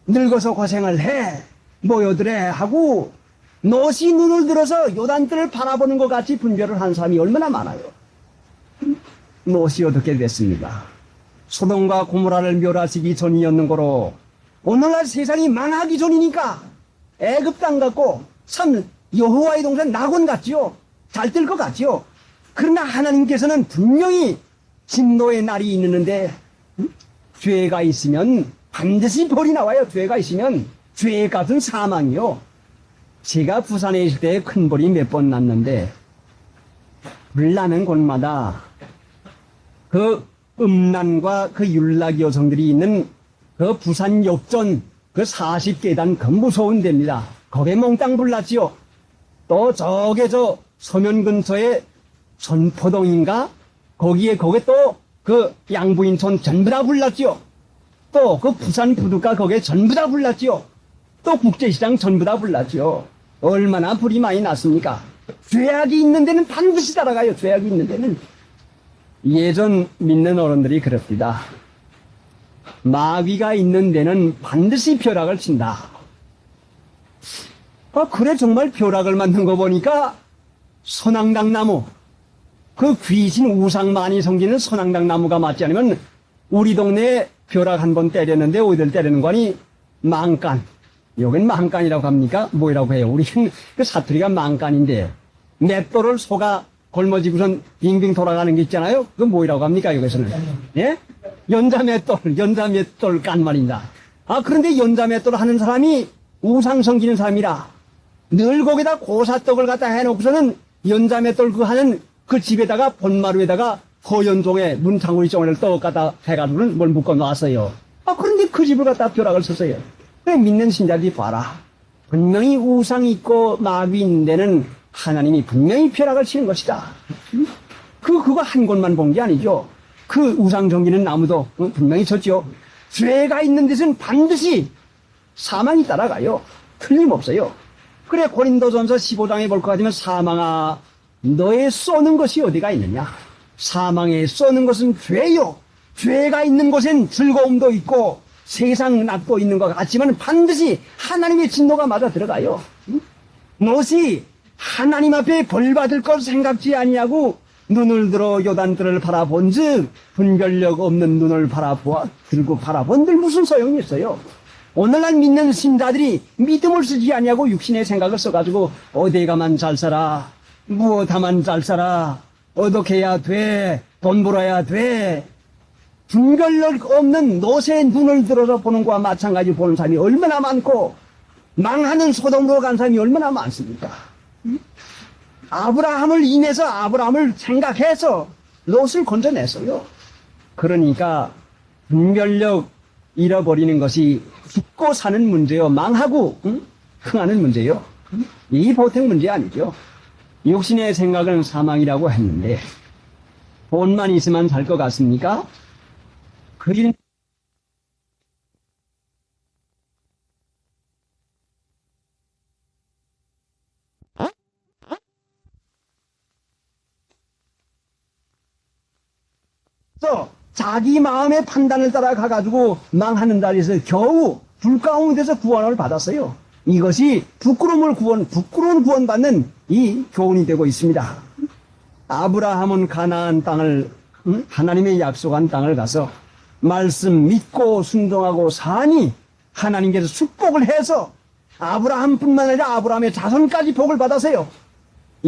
늙어서 고생을 해. 모여들에 하고 롯이 눈을 들어서 요단뜰을 바라보는 것 같이 분별을 한 사람이 얼마나 많아요. 롯이 어떻게 됐습니까? 소돔과 고모라를 멸하시기 전이었는 거로 오늘날 세상이 망하기 전이니까 애굽 땅 같고 참 여호와의 동산 낙원 같지요. 잘 될 것 같지요. 그러나 하나님께서는 분명히 진노의 날이 있는데 죄가 있으면 반드시 벌이 나와요. 죄가 있으면 죄의 값은 사망이요. 제가 부산에 있을 때 큰 벌이 몇 번 났는데 불 나는 곳마다 그 음란과 그 율락 여성들이 있는 그 부산 역전 그 40계단 그 무서운 데입니다. 거기에 몽땅 불났지요. 또 저게 저 서면 근처에 전포동인가? 거기에 또 그 양부인촌 전부 다 불났지요. 또 그 부산 부두가 거기에 전부 다 불났지요. 또 국제시장 전부 다 불났지요. 얼마나 불이 많이 났습니까? 죄악이 있는 데는 반드시 따라가요. 죄악이 있는 데는. 예전 믿는 어른들이 그럽니다. 마귀가 있는 데는 반드시 벼락을 친다. 그래 정말 벼락을 맞는 거 보니까 선앙당 나무, 그 귀신 우상 많이 섬기는 선앙당 나무가 맞지 않으면 우리 동네에 벼락 한 번 때렸는데 어디를 때리는 거니? 망간. 여긴 망간이라고 합니까? 뭐라고 해요? 우리는 그 사투리가 망간인데 맷돌을 소가 걸머지고선 빙빙 돌아가는 게 있잖아요. 그건 뭐라고 합니까? 여기서는. 예? 연자맷돌 깐 말입니다. 그런데 연자맷돌 하는 사람이 우상 섬기는 사람이라 늘 거기다 고사떡을 갖다 해놓고서는 연자맷돌 그 하는 그 집에다가 본마루에다가 허연종에 문창구리 종이를 떡 갖다 해가지고는 뭘 묶어 놨어요. 그런데 그 집을 갖다 벼락을 썼어요. 그래 믿는 신자들이 봐라. 분명히 우상이 있고 마귀 있는 데는 하나님이 분명히 벼락을 치는 것이다. 그거 한 곳만 본 게 아니죠. 그 우상 섬기는 나무도 분명히 쳤죠. 죄가 있는 데서는 반드시 사망이 따라가요. 틀림없어요. 그래 고린도전서 15장에 볼 것 같으면 사망아 너의 쏘는 것이 어디가 있느냐. 사망에 쏘는 것은 죄요. 죄가 있는 곳엔 즐거움도 있고 세상 낙도 있는 것 같지만 반드시 하나님의 진노가 맞아 들어가요. 롯이 하나님 앞에 벌 받을 것 생각지 아니하고 눈을 들어 요단들을 바라본즉 분별력 없는 눈을 들고 바라본들 무슨 소용이 있어요. 오늘날 믿는 신자들이 믿음을 쓰지 아니하고 육신의 생각을 써가지고 어디 가만 잘 살아, 무엇 하면 잘 살아, 어떻게 해야 돼, 돈 벌어야 돼. 분별력 없는 노새의 눈을 들어서 보는 것과 마찬가지 보는 사람이 얼마나 많고 망하는 소돔으로 간 사람이 얼마나 많습니까? 아브라함을 인해서 아브라함을 생각해서 롯을 건져냈어요. 그러니까 분별력 잃어버리는 것이 죽고 사는 문제요. 망하고 흥하는 문제요. 이 보통 문제 아니죠. 육신의 생각은 사망이라고 했는데 돈만 있으면 살 것 같습니까? 그일 자기 마음의 판단을 따라 가가지고 망하는 자리에서 겨우 불 가운데서 구원을 받았어요. 이것이 부끄러운 구원받는 이 교훈이 되고 있습니다. 아브라함은 가나안 땅을 하나님의 약속한 땅을 가서 말씀 믿고 순종하고 사니 하나님께서 축복을 해서 아브라함뿐만 아니라 아브라함의 자손까지 복을 받았어요.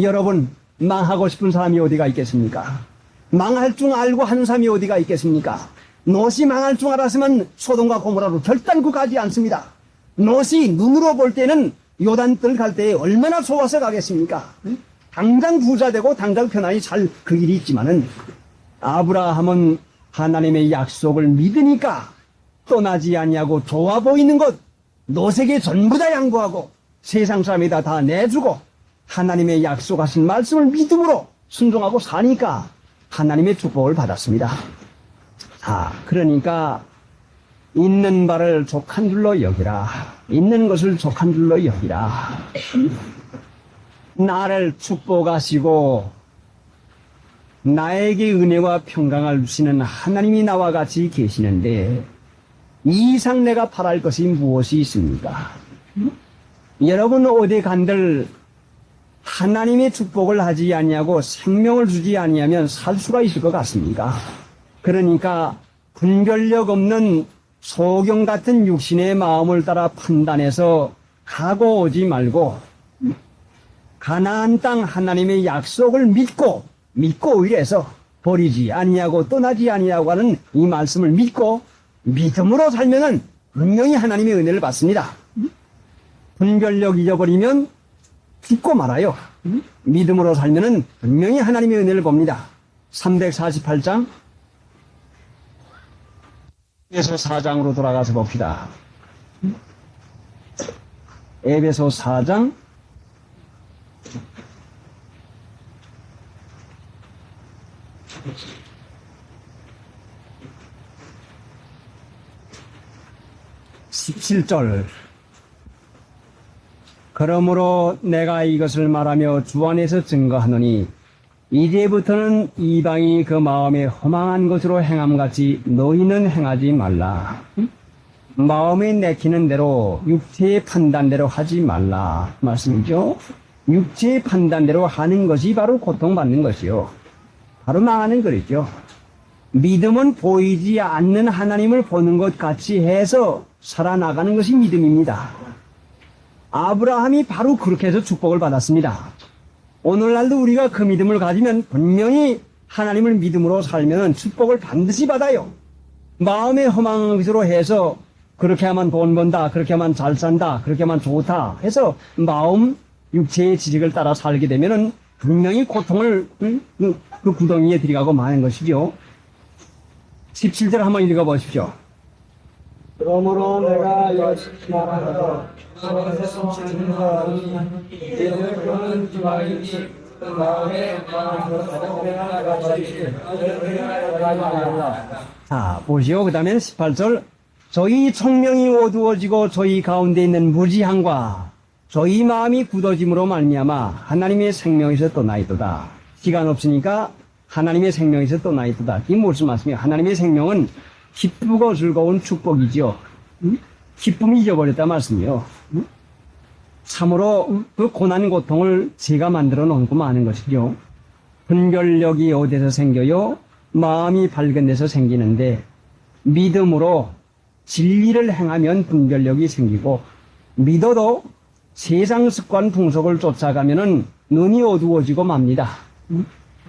여러분 망하고 싶은 사람이 어디가 있겠습니까? 망할 줄 알고 하는 사람이 어디가 있겠습니까? 롯이 망할 줄 알았으면 소돔과 고모라로 결단코 가지 않습니다. 롯이 눈으로 볼 때는 요단뜰 갈 때 얼마나 좋아서 가겠습니까? 당장 부자 되고 당장 편안히 살 그 길이 있지만은 아브라함은 하나님의 약속을 믿으니까 떠나지 아니하고 좋아 보이는 것 롯에게 전부 다 양보하고 세상 사람에다 다 내주고 하나님의 약속하신 말씀을 믿음으로 순종하고 사니까 하나님의 축복을 받았습니다. 그러니까 있는 바를 족한 줄로 여기라. 있는 것을 족한 줄로 여기라. 나를 축복하시고 나에게 은혜와 평강을 주시는 하나님이 나와 같이 계시는데 이 이상 내가 바랄 것이 무엇이 있습니까? 여러분 어디 간들 하나님의 축복을 하지 아니하고 생명을 주지 아니하면 살 수가 있을 것 같습니까? 그러니까 분별력 없는 소경 같은 육신의 마음을 따라 판단해서 가고 오지 말고 가나안 땅 하나님의 약속을 믿고 의뢰해서 버리지 아니하고 떠나지 아니하고 하는 이 말씀을 믿고 믿음으로 살면은 분명히 하나님의 은혜를 받습니다. 분별력 잊어버리면 죽고 말아요. 믿음으로 살면은 분명히 하나님의 은혜를 봅니다. 348장 에베소 4장으로 돌아가서 봅시다. 에베소 4장 17절. 그러므로 내가 이것을 말하며 주 안에서 증거하노니 이제부터는 이방이 그 마음에 허망한 것으로 행함같이 너희는 행하지 말라. 마음에 내키는 대로 육체의 판단대로 하지 말라 말씀이죠. 육체의 판단대로 하는 것이 바로 고통받는 것이요, 바로 망하는 거죠. 믿음은 보이지 않는 하나님을 보는 것 같이 해서 살아나가는 것이 믿음입니다. 아브라함이 바로 그렇게 해서 축복을 받았습니다. 오늘날도 우리가 그 믿음을 가지면 분명히 하나님을 믿음으로 살면 축복을 반드시 받아요. 마음의 허망한 것으로 해서 그렇게 하면 돈 번다, 그렇게 하면 잘 산다, 그렇게 하면 좋다 해서 마음, 육체의 지식을 따라 살게 되면은 분명히 고통을 그 구덩이에 들어가고 마는 것이죠. 17절 한번 읽어보십시오. 그러므로 내가 이것을 말하노라. 하나님께서 증거하니 이제는 이방인이 그 마음에 강한 것으로 행하지 말라. 자, 보시오. 그 다음에 18절. 저희 총명이 어두워지고 저희 가운데 있는 무지함과 저희 마음이 굳어짐으로 말미암아 하나님의 생명에서 떠나있도다. 시간 없으니까 하나님의 생명에서 떠나있도다. 이 무슨 말씀이에요? 하나님의 생명은 기쁘고 즐거운 축복이지요. 기쁨이 잊어버렸다 말씀이요. 참으로 그 고난 고통을 제가 만들어 놓고 마는 것이죠. 분별력이 어디서 생겨요? 마음이 밝은 데서 생기는데 믿음으로 진리를 행하면 분별력이 생기고, 믿어도 세상 습관 풍속을 쫓아가면은 눈이 어두워지고 맙니다.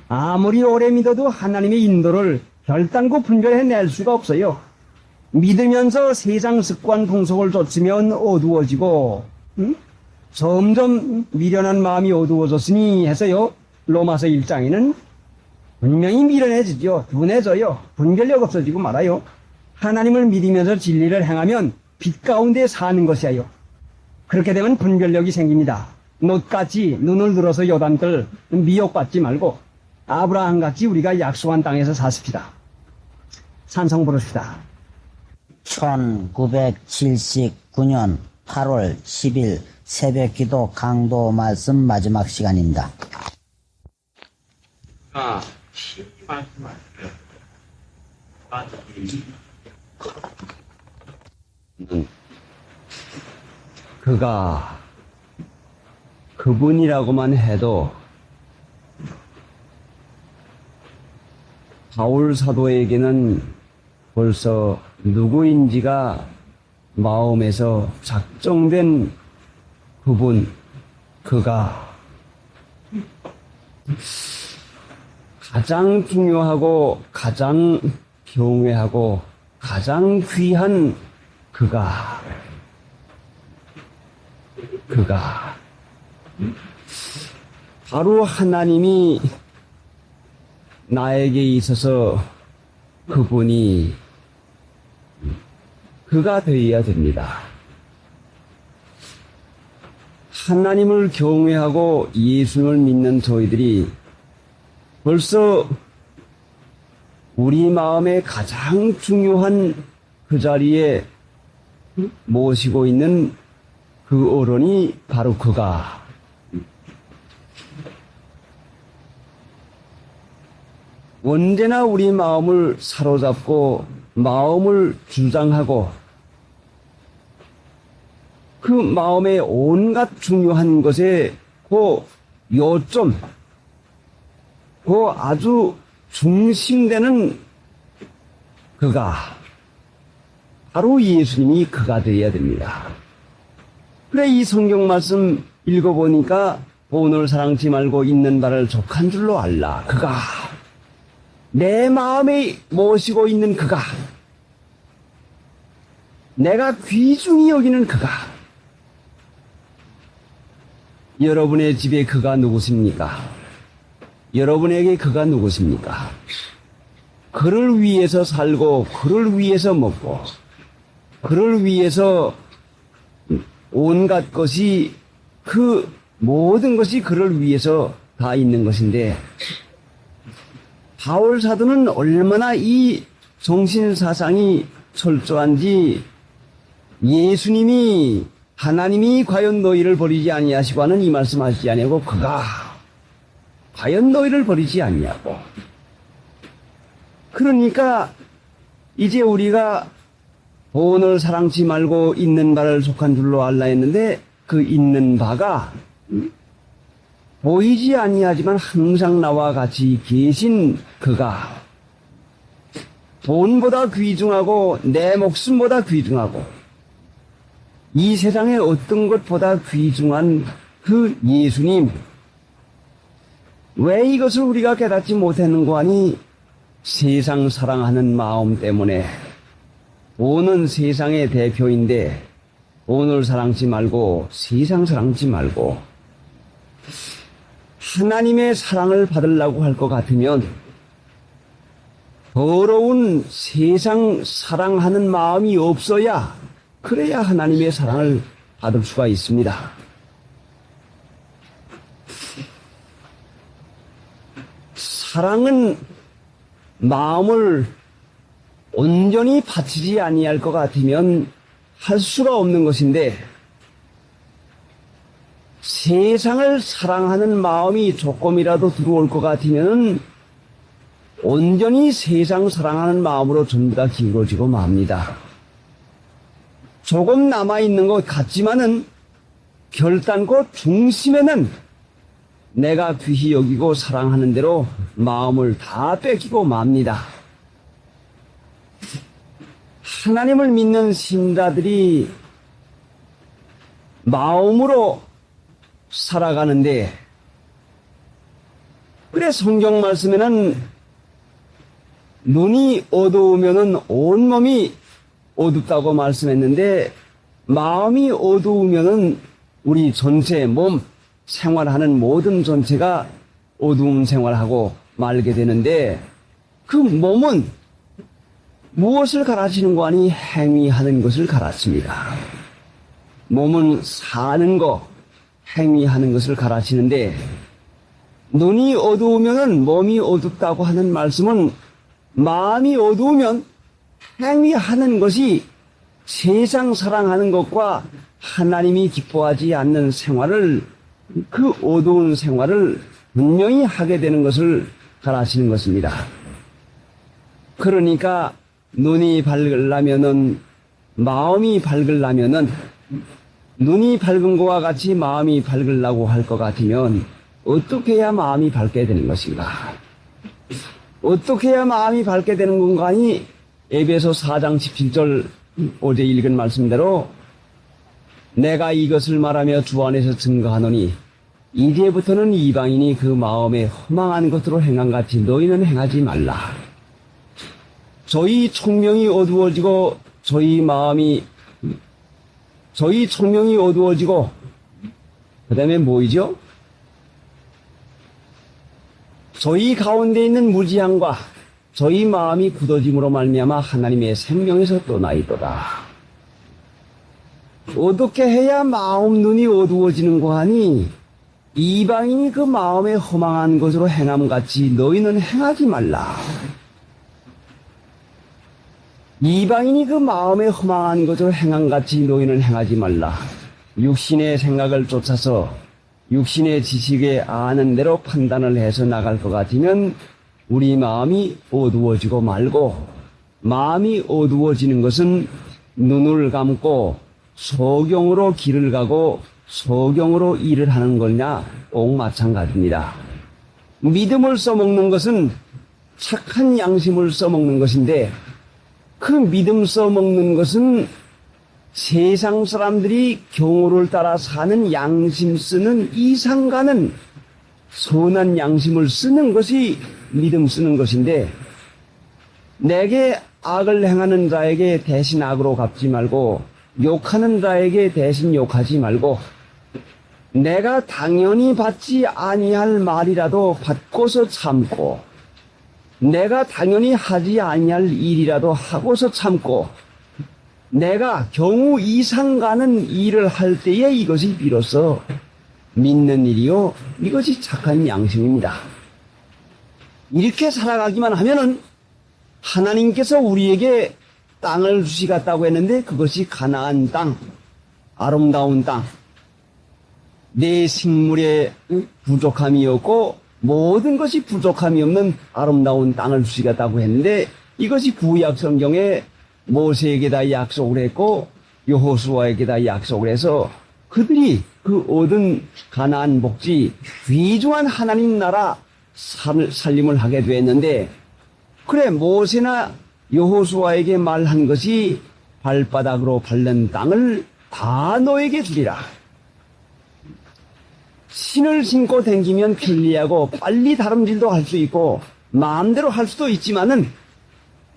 아무리 오래 믿어도 하나님의 인도를 결단코 분별해낼 수가 없어요. 믿으면서 세상 습관 풍속을 쫓으면 어두워지고, 점점 미련한 마음이 어두워졌으니 해서요, 로마서 1장에는 분명히 미련해지죠. 둔해져요. 분별력 없어지고 말아요. 하나님을 믿으면서 진리를 행하면 빛 가운데 사는 것이에요. 그렇게 되면 분별력이 생깁니다. 놋같이 눈을 들어서 요단들 미혹받지 말고 아브라함같이 우리가 약속한 땅에서 사십시다. 찬송 부르십시다. 1979년 8월 10일 새벽기도 강도 말씀 마지막 시간입니다. 그가 그분이라고만 해도 바울 사도에게는 벌써 누구인지가 마음에서 작정된 그분, 그가 가장 중요하고 가장 경외하고 가장 귀한 그가 바로 하나님이 나에게 있어서 그분이 그가 되어야 됩니다. 하나님을 경외하고 예수를 믿는 저희들이 벌써 우리 마음에 가장 중요한 그 자리에 모시고 있는 그 어른이 바로 그가. 언제나 우리 마음을 사로잡고 마음을 주장하고 그 마음의 온갖 중요한 것에 그 요점, 그 아주 중심되는 그가 바로 예수님이 그가 되어야 됩니다. 그래 이 성경 말씀 읽어보니까 본을 사랑치 말고 있는 바를 족한 줄로 알라. 그가 내 마음에 모시고 있는 그가, 내가 귀중히 여기는 그가, 여러분의 집에 그가 누구십니까? 여러분에게 그가 누구십니까? 그를 위해서 살고, 그를 위해서 먹고, 그를 위해서 온갖 것이, 그 모든 것이 그를 위해서 다 있는 것인데, 바울 사도는 얼마나 이 정신사상이 철저한지, 예수님이, 하나님이 과연 너희를 버리지 아니하시고 하는 이 말씀하시지 아니하고 그가 과연 너희를 버리지 아니하고. 그러니까 이제 우리가 본을 사랑치 말고 있는 바를 속한 줄로 알라 했는데, 그 있는 바가 보이지 아니하지만 항상 나와 같이 계신 그가 본보다 귀중하고 내 목숨보다 귀중하고 이 세상의 어떤 것보다 귀중한 그 예수님, 왜 이것을 우리가 깨닫지 못했는고 하니 세상 사랑하는 마음 때문에. 본은 세상의 대표인데 본을 사랑치 말고 세상 사랑치 말고 하나님의 사랑을 받으려고 할 것 같으면 더러운 세상 사랑하는 마음이 없어야, 그래야 하나님의 사랑을 받을 수가 있습니다. 사랑은 마음을 온전히 바치지 아니할 것 같으면 할 수가 없는 것인데, 세상을 사랑하는 마음이 조금이라도 들어올 것 같으면 온전히 세상 사랑하는 마음으로 전부 다 기울어지고 맙니다. 조금 남아있는 것 같지만은 결단코 중심에는 내가 귀히 여기고 사랑하는 대로 마음을 다 뺏기고 맙니다. 하나님을 믿는 신자들이 마음으로 살아가는데, 그래 성경 말씀에는 눈이 어두우면은 온몸이 어둡다고 말씀했는데, 마음이 어두우면은 우리 전체 몸 생활하는 모든 전체가 어두운 생활하고 말게 되는데, 그 몸은 무엇을 가르치는 거 아니 행위하는 것을 가르칩니다. 몸은 사는 거, 행위하는 것을 가르치는데, 눈이 어두우면은 몸이 어둡다고 하는 말씀은 마음이 어두우면 행위하는 것이 세상 사랑하는 것과 하나님이 기뻐하지 않는 생활을, 그 어두운 생활을 분명히 하게 되는 것을 가르치는 것입니다. 그러니까 눈이 밝으려면은, 마음이 밝으려면은, 눈이 밝은 것과 같이 마음이 밝으려고 할 것 같으면 어떻게 해야 마음이 밝게 되는 것인가? 어떻게 해야 마음이 밝게 되는 건가 하니, 에베소 4장 17절 어제 읽은 말씀대로 내가 이것을 말하며 주 안에서 증거하노니 이제부터는 이방인이 그 마음에 허망한 것으로 행함같이 너희는 행하지 말라. 저희 총명이 어두워지고 저희 총명이 어두워지고 그 다음에 뭐이죠? 저희 가운데 있는 무지함과 저희 마음이 굳어짐으로 말미암아 하나님의 생명에서 떠나있도다. 어떻게 해야 마음 눈이 어두워지는가 하니, 이방인이 그 마음에 허망한 것으로 행함같이 너희는 행하지 말라. 이방인이 그 마음에 허망한 것으로 행함같이 너희는 행하지 말라. 육신의 생각을 쫓아서 육신의 지식에 아는 대로 판단을 해서 나갈 것 같으면 우리 마음이 어두워지고 말고, 마음이 어두워지는 것은 눈을 감고 소경으로 길을 가고 소경으로 일을 하는 거냐 꼭 마찬가지입니다. 믿음을 써먹는 것은 착한 양심을 써먹는 것인데, 그 믿음 써먹는 것은 세상 사람들이 경호를 따라 사는 양심 쓰는 이상가는 선한 양심을 쓰는 것이 믿음 쓰는 것인데, 내게 악을 행하는 자에게 대신 악으로 갚지 말고 욕하는 자에게 대신 욕하지 말고, 내가 당연히 받지 아니할 말이라도 받고서 참고, 내가 당연히 하지 아니할 일이라도 하고서 참고, 내가 경우 이상 가는 일을 할 때에 이것이 비로소 믿는 일이요, 이것이 착한 양심입니다. 이렇게 살아가기만 하면은 하나님께서 우리에게 땅을 주시겠다고 했는데, 그것이 가나안 땅, 아름다운 땅, 내 식물에 부족함이 없고 모든 것이 부족함이 없는 아름다운 땅을 주시겠다고 했는데, 이것이 구약 성경에 모세에게 다 약속을 했고 여호수아에게 다 약속을 해서 그들이 그 얻은 가나안 복지, 귀중한 하나님 나라 살림을 하게 됐는데, 그래 모세나 여호수아에게 말한 것이 발바닥으로 밟는 땅을 다 너에게 주리라. 신을 신고 댕기면 편리하고 빨리 다름질도 할 수 있고 마음대로 할 수도 있지만은,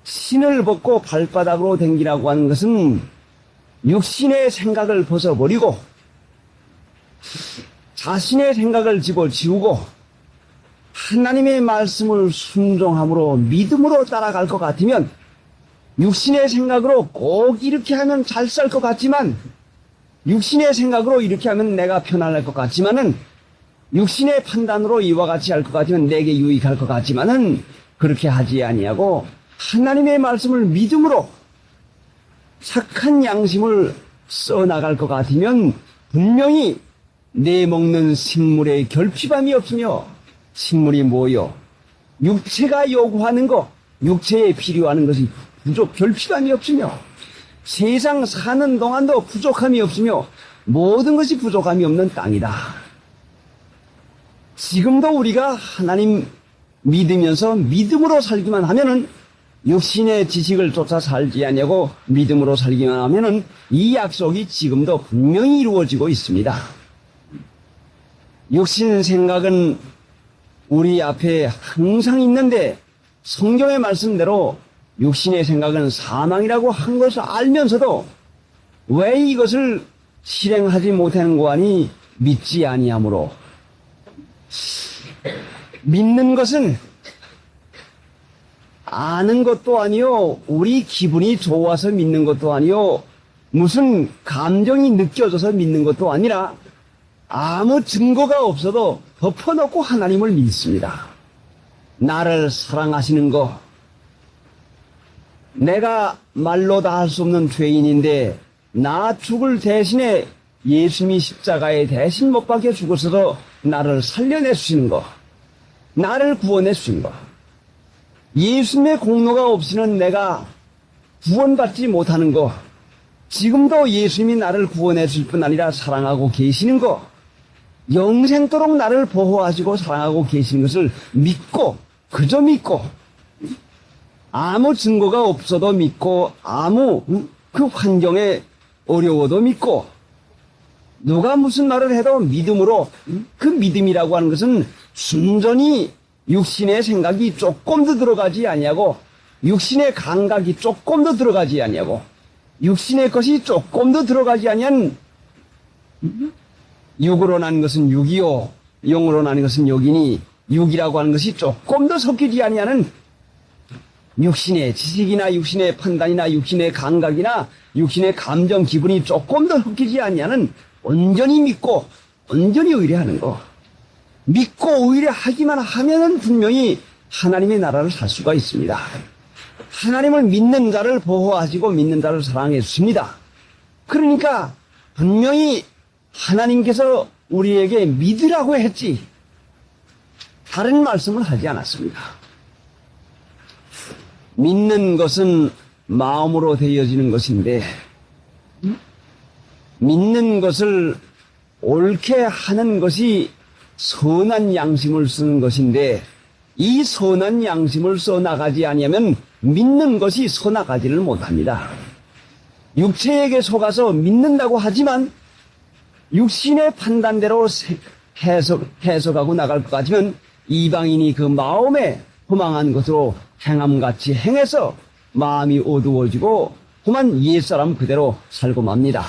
신을 벗고 발바닥으로 댕기라고 하는 것은 육신의 생각을 벗어버리고 자신의 생각을 집어치우고 하나님의 말씀을 순종함으로 믿음으로 따라갈 것 같으면, 육신의 생각으로 꼭 이렇게 하면 잘 살 것 같지만, 육신의 생각으로 이렇게 하면 내가 편안할 것 같지만은, 육신의 판단으로 이와 같이 할 것 같으면 내게 유익할 것 같지만은 그렇게 하지 아니하고 하나님의 말씀을 믿음으로 착한 양심을 써나갈 것 같으면 분명히 내 먹는 식물에 결핍함이 없으며, 식물이 뭐요? 육체가 요구하는 것, 육체에 필요하는 것이 결핍함이 없으며, 세상 사는 동안도 부족함이 없으며 모든 것이 부족함이 없는 땅이다. 지금도 우리가 하나님 믿으면서 믿음으로 살기만 하면은, 육신의 지식을 쫓아 살지 아니하고 믿음으로 살기만 하면은 이 약속이 지금도 분명히 이루어지고 있습니다. 육신 생각은 우리 앞에 항상 있는데, 성경의 말씀대로 육신의 생각은 사망이라고 한 것을 알면서도 왜 이것을 실행하지 못하는 거 아니? 믿지 아니하므로. 믿는 것은 아는 것도 아니요, 우리 기분이 좋아서 믿는 것도 아니요, 무슨 감정이 느껴져서 믿는 것도 아니라 아무 증거가 없어도 덮어놓고 하나님을 믿습니다. 나를 사랑하시는 것, 내가 말로 다 할 수 없는 죄인인데 나 죽을 대신에 예수님이 십자가에 대신 못 박혀 죽으셔서 나를 살려내 주시는 것, 나를 구원해 주신 것, 예수님의 공로가 없이는 내가 구원받지 못하는 것, 지금도 예수님이 나를 구원해 줄 뿐 아니라 사랑하고 계시는 것, 영생토록 나를 보호하시고 사랑하고 계시는 것을 믿고, 그저 믿고, 아무 증거가 없어도 믿고, 아무 그 환경에 어려워도 믿고, 누가 무슨 말을 해도 믿음으로, 그 믿음이라고 하는 것은 순전히 육신의 생각이 조금도 들어가지 아니하고, 육신의 감각이 조금도 들어가지 아니하고, 육신의 것이 조금도 들어가지 아니한, 육으로 난 것은 육이요, 영으로 난 것은 영이니, 육이라고 하는 것이 조금도 섞이지 아니하는 육신의 지식이나 육신의 판단이나 육신의 감각이나 육신의 감정 기분이 조금도 섞이지 아니하는, 온전히 믿고 온전히 의뢰하는 거, 믿고 의뢰하기만 하면은 분명히 하나님의 나라를 살 수가 있습니다. 하나님을 믿는 자를 보호하시고 믿는 자를 사랑해 주십니다. 그러니까 분명히 하나님께서 우리에게 믿으라고 했지 다른 말씀을 하지 않았습니다. 믿는 것은 마음으로 되어지는 것인데, 믿는 것을 옳게 하는 것이 선한 양심을 쓰는 것인데, 이 선한 양심을 써나가지 아니하면 믿는 것이 써나가지를 못합니다. 육체에게 속아서 믿는다고 하지만 육신의 판단대로 해석하고 나갈 것 같으면 이방인이 그 마음에 허망한 것으로 행함같이 행해서 마음이 어두워지고 그만 옛사람 그대로 살고 맙니다.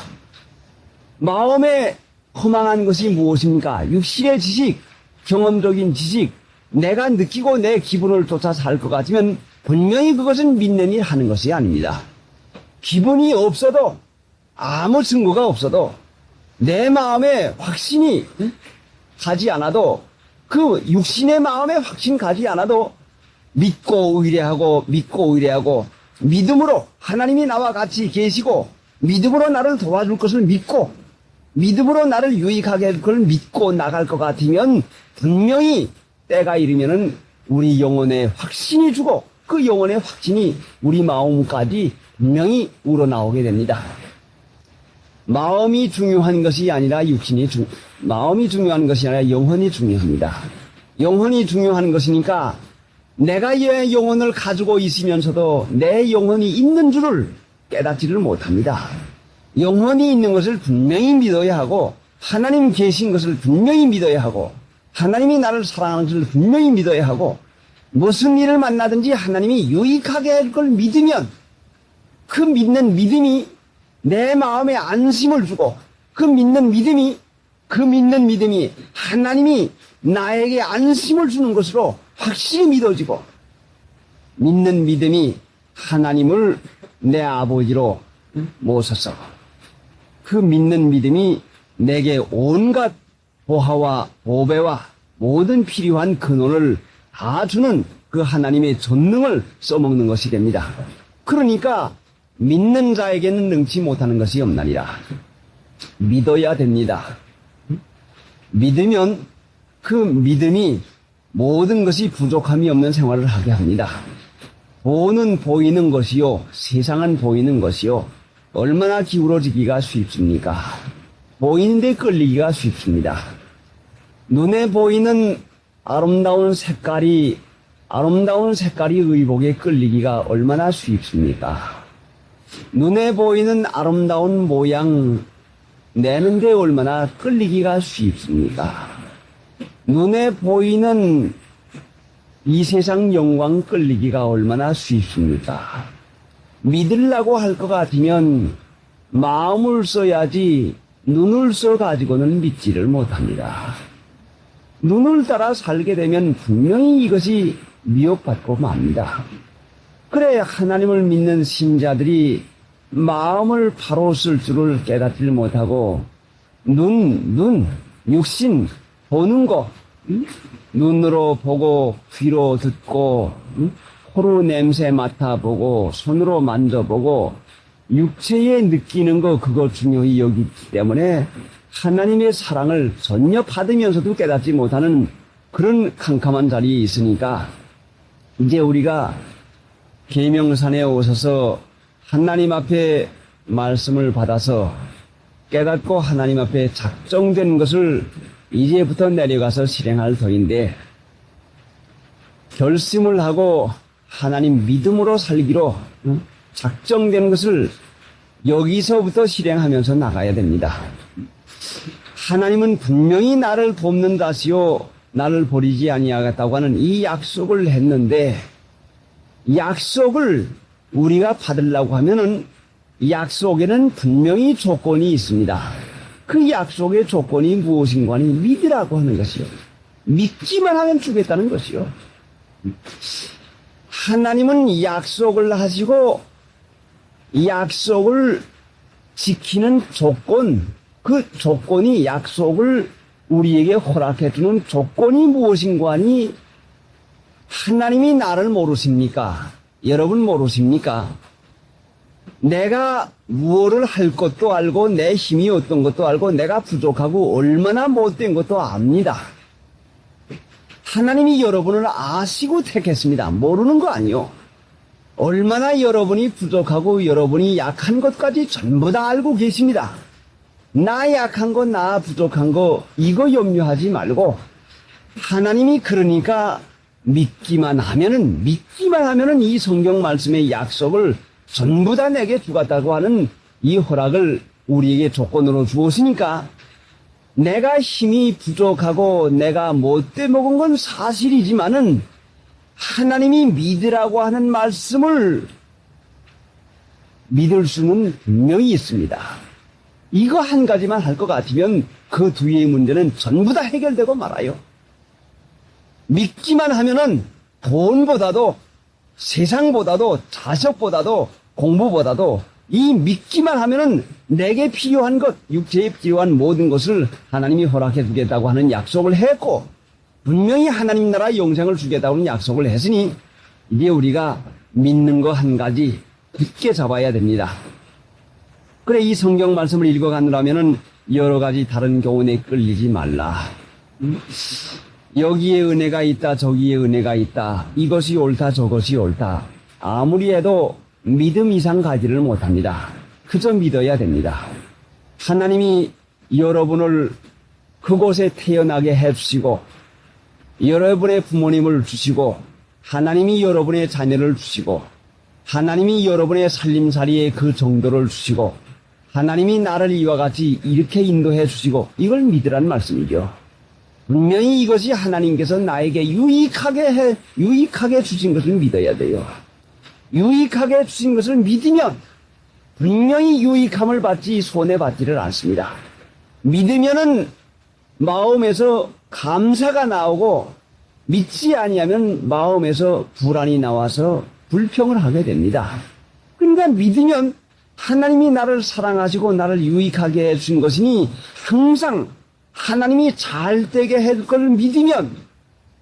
마음에 허망한 것이 무엇입니까? 육신의 지식, 경험적인 지식, 내가 느끼고 내 기분을 쫓아 살 것 같으면 분명히 그것은 믿는 일 하는 것이 아닙니다. 기분이 없어도 아무 증거가 없어도 내 마음에 확신이 가지 않아도 그 육신의 마음에 확신 가지 않아도 믿고 의뢰하고 믿음으로 하나님이 나와 같이 계시고 믿음으로 나를 도와줄 것을 믿고 믿음으로 나를 유익하게 할 걸 믿고 나갈 것 같으면 분명히 때가 이르면은 우리 영혼에 확신이 주고 그 영혼의 확신이 우리 마음까지 분명히 우러나오게 됩니다. 마음이 중요한 것이 아니라 마음이 중요한 것이 아니라 영혼이 중요합니다. 영혼이 중요한 것이니까 내가 내 영혼을 가지고 있으면서도 내 영혼이 있는 줄을 깨닫지를 못합니다. 영혼이 있는 것을 분명히 믿어야 하고 하나님 계신 것을 분명히 믿어야 하고 하나님이 나를 사랑하는 것을 분명히 믿어야 하고 무슨 일을 만나든지 하나님이 유익하게 할 걸 믿으면 그 믿는 믿음이 내 마음에 안심을 주고 그 믿는 믿음이 하나님이 나에게 안심을 주는 것으로 확실히 믿어지고 믿는 믿음이 하나님을 내 아버지로 모셔서 그 믿는 믿음이 내게 온갖 보화와 보배와 모든 필요한 근원을 다 주는 그 하나님의 전능을 써먹는 것이 됩니다. 그러니까 믿는 자에게는 능치 못하는 것이 없나니라. 믿어야 됩니다. 믿으면 그 믿음이 모든 것이 부족함이 없는 생활을 하게 합니다. 보는 보이는 것이요, 세상은 보이는 것이요, 얼마나 기울어지기가 쉽습니까? 보이는데 끌리기가 쉽습니다. 눈에 보이는 아름다운 색깔이 의복에 끌리기가 얼마나 쉽습니까? 눈에 보이는 아름다운 모양 내는데 얼마나 끌리기가 쉽습니까? 눈에 보이는 이 세상 영광 끌리기가 얼마나 쉽습니까? 믿으려고 할 것 같으면 마음을 써야지 눈을 써가지고는 믿지를 못합니다. 눈을 따라 살게 되면 분명히 이것이 미혹받고 맙니다. 그래 하나님을 믿는 신자들이 마음을 바로 쓸 줄을 깨닫지 못하고 육신 보는 거 눈으로 보고 귀로 듣고 코로 냄새 맡아보고 손으로 만져보고 육체에 느끼는 거 그거 중요히 여기기 때문에 하나님의 사랑을 전혀 받으면서도 깨닫지 못하는 그런 캄캄한 자리에 있으니까 이제 우리가 계명산에 오셔서 하나님 앞에 말씀을 받아서 깨닫고 하나님 앞에 작정된 것을 이제부터 내려가서 실행할 터인데 결심을 하고 하나님 믿음으로 살기로 작정된 것을 여기서부터 실행하면서 나가야 됩니다. 하나님은 분명히 나를 돕는다시요 나를 버리지 아니하겠다고 하는 이 약속을 했는데 약속을 우리가 받으려고 하면은 약속에는 분명히 조건이 있습니다. 그 약속의 조건이 무엇인가 하니 믿으라고 하는 것이요. 믿기만 하면 주겠다는 것이요. 하나님은 약속을 하시고 약속을 지키는 조건, 그 조건이 약속을 우리에게 허락해 주는 조건이 무엇인가 하니 하나님이 나를 모르십니까? 여러분 모르십니까? 내가 무엇을 할 것도 알고 내 힘이 어떤 것도 알고 내가 부족하고 얼마나 못된 것도 압니다. 하나님이 여러분을 아시고 택했습니다. 모르는 거 아니요. 얼마나 여러분이 부족하고 여러분이 약한 것까지 전부 다 알고 계십니다. 나 약한 거, 나 부족한 거 이거 염려하지 말고 하나님이 그러니까 믿기만 하면은 이 성경 말씀의 약속을 전부 다 내게 주겠다고 하는 이 허락을 우리에게 조건으로 주었으니까 내가 힘이 부족하고 내가 못돼 먹은 건 사실이지만은 하나님이 믿으라고 하는 말씀을 믿을 수는 분명히 있습니다. 이거 한 가지만 할 것 같으면 그 뒤의 문제는 전부 다 해결되고 말아요. 믿기만 하면은 돈보다도 세상보다도 자식보다도 공부보다도 이 믿기만 하면은 내게 필요한 것, 육체에 필요한 모든 것을 하나님이 허락해 주겠다고 하는 약속을 했고 분명히 하나님 나라 영생을 주겠다고 하는 약속을 했으니 이제 우리가 믿는 거 한 가지 굳게 잡아야 됩니다. 그래 이 성경 말씀을 읽어가느라면은 여러 가지 다른 교훈에 끌리지 말라. 여기에 은혜가 있다 저기에 은혜가 있다 이것이 옳다 저것이 옳다 아무리 해도 믿음 이상 가지를 못합니다. 그저 믿어야 됩니다. 하나님이 여러분을 그곳에 태어나게 해주시고 여러분의 부모님을 주시고 하나님이 여러분의 자녀를 주시고 하나님이 여러분의 살림살이의 그 정도를 주시고 하나님이 나를 이와 같이 이렇게 인도해 주시고 이걸 믿으란 말씀이죠. 분명히 이것이 하나님께서 나에게 유익하게 주신 것을 믿어야 돼요. 유익하게 주신 것을 믿으면 분명히 유익함을 받지 손해받지를 않습니다. 믿으면은 마음에서 감사가 나오고 믿지 아니하면 마음에서 불안이 나와서 불평을 하게 됩니다. 그러니까 믿으면 하나님이 나를 사랑하시고 나를 유익하게 해주신 것이니 항상 하나님이 잘 되게 해줄 걸 믿으면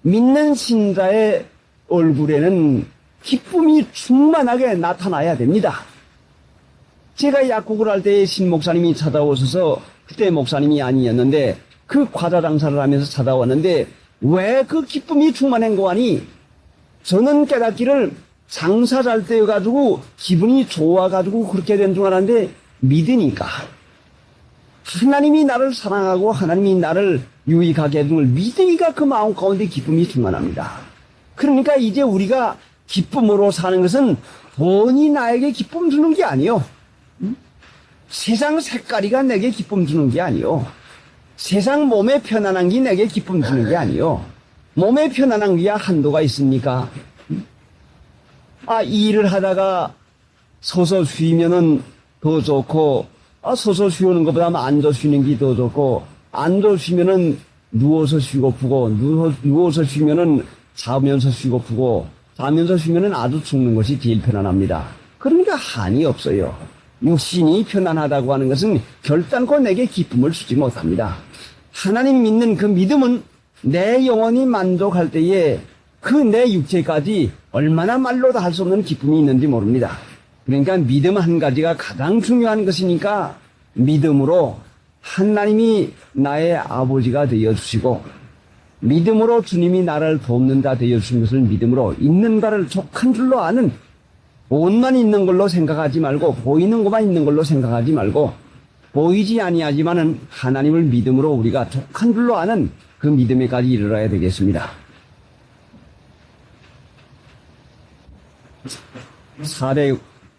믿는 신자의 얼굴에는 기쁨이 충만하게 나타나야 됩니다. 제가 약국을 할 때 신 목사님이 찾아오셔서 그때 목사님이 아니었는데 그 과자 장사를 하면서 찾아왔는데 왜 그 기쁨이 충만한 거 하니 저는 깨닫기를 장사 잘 되어가지고 기분이 좋아가지고 그렇게 된 줄 알았는데 믿으니까 하나님이 나를 사랑하고 하나님이 나를 유익하게 해준 걸 믿으니까 그 마음 가운데 기쁨이 충만합니다. 그러니까 이제 우리가 기쁨으로 사는 것은 돈이 나에게 기쁨 주는 게 아니요. 세상 색깔이가 내게 기쁨 주는 게 아니요. 세상 몸에 편안한 게 내게 기쁨 주는 게 아니요. 몸에 편안한 게야 한도가 있습니까? 이 일을 하다가 서서 쉬면은 더 좋고, 서서 쉬는 것보다 앉아 쉬는 게 더 좋고, 앉아 쉬면은 누워서 쉬고프고, 누워서 쉬면은 자면서 쉬고프고, 자면서 쉬면은 아주 죽는 것이 제일 편안합니다. 그러니까 한이 없어요. 육신이 편안하다고 하는 것은 결단코 내게 기쁨을 주지 못합니다. 하나님 믿는 그 믿음은 내 영혼이 만족할 때에 그 내 육체까지 얼마나 말로도 할 수 없는 기쁨이 있는지 모릅니다. 그러니까 믿음 한 가지가 가장 중요한 것이니까 믿음으로 하나님이 나의 아버지가 되어주시고 믿음으로 주님이 나를 돕는 자 되어주신 것을 믿음으로 있는 바를 족한 줄로 아는 옷만 있는 걸로 생각하지 말고 보이는 것만 있는 걸로 생각하지 말고 보이지 아니하지만은 하나님을 믿음으로 우리가 족한 줄로 아는 그 믿음에까지 이르러야 되겠습니다.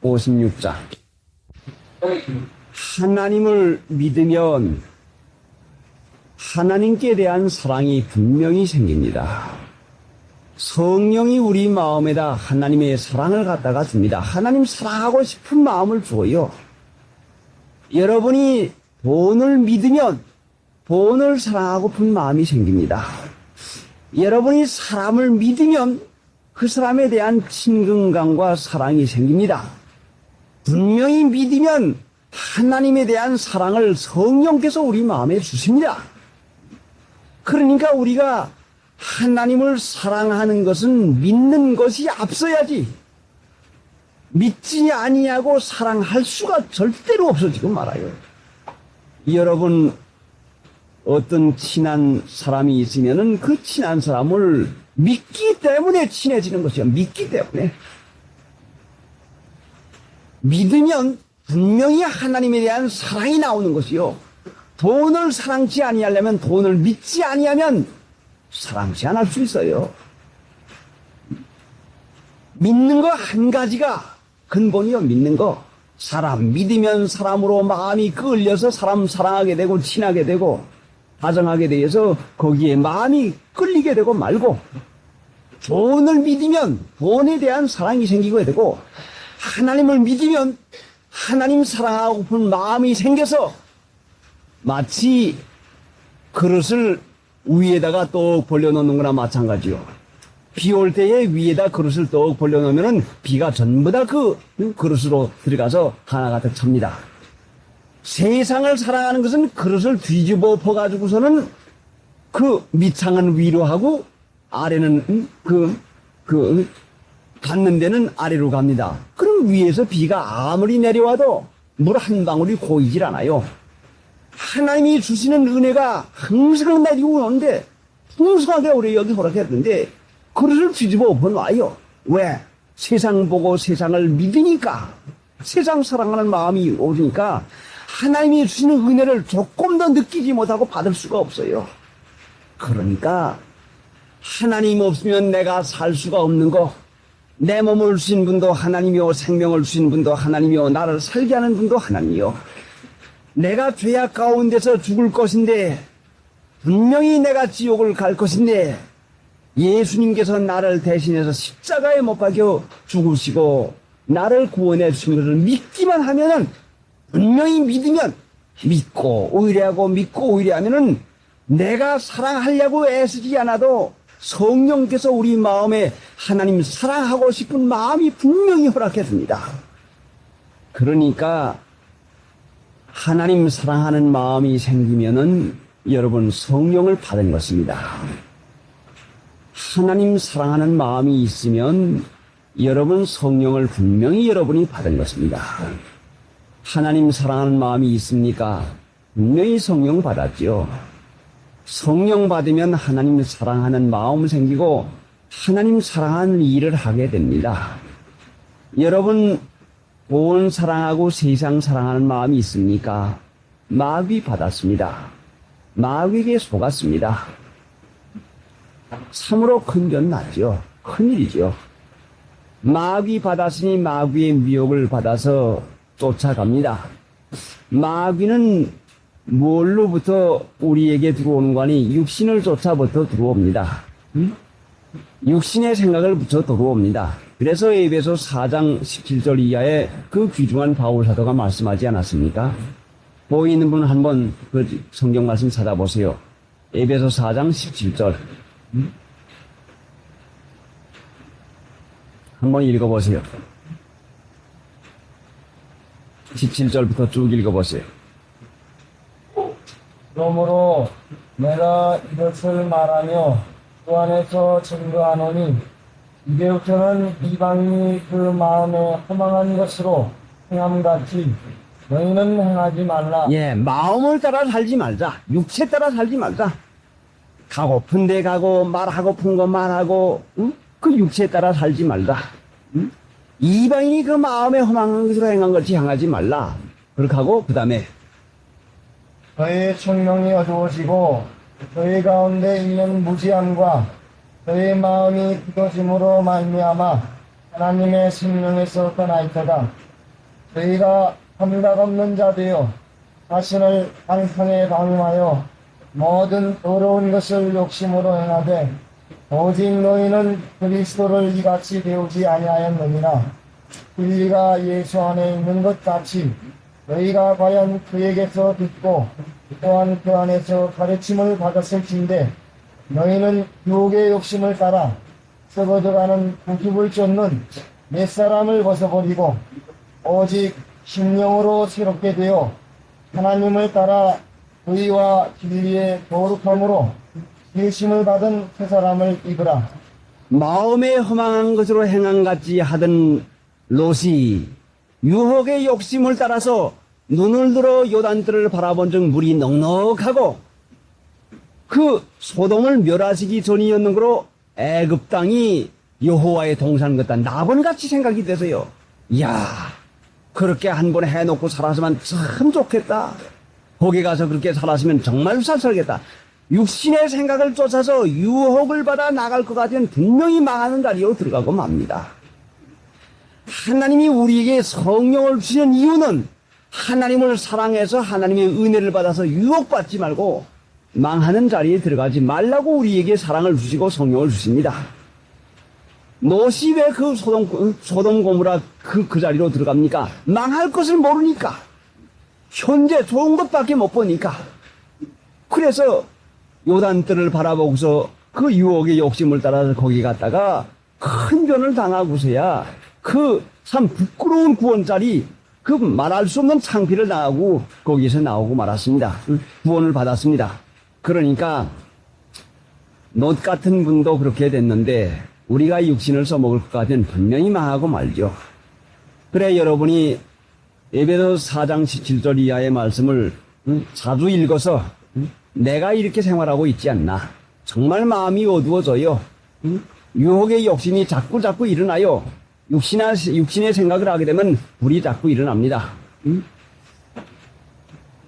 456장 하나님을 믿으면 하나님께 대한 사랑이 분명히 생깁니다. 성령이 우리 마음에다 하나님의 사랑을 갖다가 줍니다. 하나님 사랑하고 싶은 마음을 주어요. 여러분이 돈을 믿으면 돈을 사랑하고픈 마음이 생깁니다. 여러분이 사람을 믿으면 그 사람에 대한 친근감과 사랑이 생깁니다. 분명히 믿으면 하나님에 대한 사랑을 성령께서 우리 마음에 주십니다. 그러니까 우리가 하나님을 사랑하는 것은 믿는 것이 앞서야지 믿지 아니하고 사랑할 수가 절대로 없어지고 말아요. 여러분 어떤 친한 사람이 있으면은 그 친한 사람을 믿기 때문에 친해지는 것이요. 믿기 때문에. 믿으면 분명히 하나님에 대한 사랑이 나오는 것이요. 돈을 사랑치 아니하려면 돈을 믿지 아니하면 사랑치 않을 수 있어요. 믿는 거 한 가지가 근본이요. 믿는 거. 사람 믿으면 사람으로 마음이 끌려서 사람 사랑하게 되고 친하게 되고 다정하게 되어서 거기에 마음이 끌리게 되고 말고, 돈을 믿으면 돈에 대한 사랑이 생기게 되고, 하나님을 믿으면 하나님 사랑하고픈 마음이 생겨서 마치 그릇을 위에다가 떡 벌려놓는 거나 마찬가지요. 비 올 때에 위에다 그릇을 떡 벌려놓으면 비가 전부 다 그 그릇으로 들어가서 하나 가득 찹니다. 세상을 사랑하는 것은 그릇을 뒤집어 엎어가지고서는 그 밑창은 위로 하고 아래는 닿는 데는 아래로 갑니다. 그럼 위에서 비가 아무리 내려와도 물 한 방울이 고이질 않아요. 하나님이 주시는 은혜가 항상 내리고 오는데 풍성하게 우리 여기 허락했는데 그릇을 뒤집어 엎어놔요. 왜? 세상 보고 세상을 믿으니까, 세상 사랑하는 마음이 오니까 하나님이 주시는 은혜를 조금 더 느끼지 못하고 받을 수가 없어요. 그러니까 하나님 없으면 내가 살 수가 없는 거, 내 몸을 주신 분도 하나님이요, 생명을 주신 분도 하나님이요, 나를 살게 하는 분도 하나님이요. 내가 죄악 가운데서 죽을 것인데, 분명히 내가 지옥을 갈 것인데, 예수님께서 나를 대신해서 십자가에 못 박혀 죽으시고 나를 구원해 주신 것을 믿기만 하면은, 분명히 믿으면, 믿고 의뢰하고 믿고 의뢰하면은 내가 사랑하려고 애쓰지 않아도 성령께서 우리 마음에 하나님 사랑하고 싶은 마음이 분명히 허락했습니다. 그러니까 하나님 사랑하는 마음이 생기면은 여러분 성령을 받은 것입니다. 하나님 사랑하는 마음이 있으면 여러분 성령을 분명히 여러분이 받은 것입니다. 하나님 사랑하는 마음이 있습니까? 분명히 성령 받았죠. 성령 받으면 하나님 사랑하는 마음 생기고 하나님 사랑하는 일을 하게 됩니다. 여러분 돈 사랑하고 세상 사랑하는 마음이 있습니까? 마귀 받았습니다. 마귀에게 속았습니다. 참으로 큰 변 났죠. 큰일이죠. 마귀 받았으니 마귀의 미혹을 받아서 쫓아갑니다. 마귀는 뭘로부터 우리에게 들어오는 거니? 육신을 쫓아부터 들어옵니다. 육신의 생각을 붙여 들어옵니다. 그래서 에베소 4장 17절 이하에 그 귀중한 바울 사도가 말씀하지 않았습니까? 보이는 분 한번 그 성경 말씀 찾아보세요. 에베소 4장 17절. 한번 읽어보세요. 17절부터 쭉 읽어보세요. 그러므로 내가 이것을 말하며 주 안에서 증거하노니 이제부터는 이방인이 그 마음에 허망한 것으로 행함같이 너희는 행하지 말라. 예, 마음을 따라 살지 말자. 육체 따라 살지 말자. 가고픈 데 가고 말하고픈 거 말하고, 응? 그 육체 따라 살지 말자. 응? 이방인이 그 마음에 허망한 것으로 행한 것이 향하지 말라. 그렇게 하고 그 다음에 너희 청명이 어두워지고 너희 가운데 있는 무지함과 너희 마음이 굳어짐으로 말미암아 하나님의 생명에서 떠나있도다. 너희가 감각 없는 자 되어 자신을 방탕에 방임하여 모든 더러운 것을 욕심으로 행하되 오직 너희는 그리스도를 이같이 배우지 아니하였느니라. 진리가 예수 안에 있는 것 같이 너희가 과연 그에게서 듣고 또한 그 안에서 가르침을 받았을진데 너희는 유혹의 욕심을 따라 썩어져가는 구습을 쫓는 옛사람을 벗어버리고 오직 심령으로 새롭게 되어 하나님을 따라 의와 진리의 거룩함으로 일심을 받은 새 사람을 입으라. 마음에 허망한 것으로 행한 같이 하던 롯이 유혹의 욕심을 따라서 눈을 들어 요단들을 바라본 적 물이 넉넉하고 그 소돔을 멸하시기 전이었는 거로 애굽 땅이 여호와의 동산 같다 나번같이 생각이 돼서요. 이야, 그렇게 한 번 해놓고 살았으면 참 좋겠다. 거기 가서 그렇게 살았으면 정말 잘 살겠다. 육신의 생각을 쫓아서 유혹을 받아 나갈 것 같으면 분명히 망하는 자리로 들어가고 맙니다. 하나님이 우리에게 성령을 주시는 이유는 하나님을 사랑해서 하나님의 은혜를 받아서 유혹받지 말고 망하는 자리에 들어가지 말라고 우리에게 사랑을 주시고 성령을 주십니다. 롯이 왜 그 소돔 고모라 그 자리로 들어갑니까? 망할 것을 모르니까. 현재 좋은 것밖에 못 보니까. 그래서 요단뜰을 바라보고서 그 유혹의 욕심을 따라서 거기 갔다가 큰 변을 당하고서야 그 참 부끄러운 구원자리, 그 말할 수 없는 창피를 당하고 거기서 나오고 말았습니다. 구원을 받았습니다. 그러니까 롯 같은 분도 그렇게 됐는데 우리가 육신을 써먹을 것 같으면 분명히 망하고 말죠. 그래 여러분이 에베소서 4장 17절 이하의 말씀을 자주 읽어서 내가 이렇게 생활하고 있지 않나. 정말 마음이 어두워져요. 유혹의 욕심이 자꾸 일어나요. 육신의 생각을 하게 되면 불이 자꾸 일어납니다.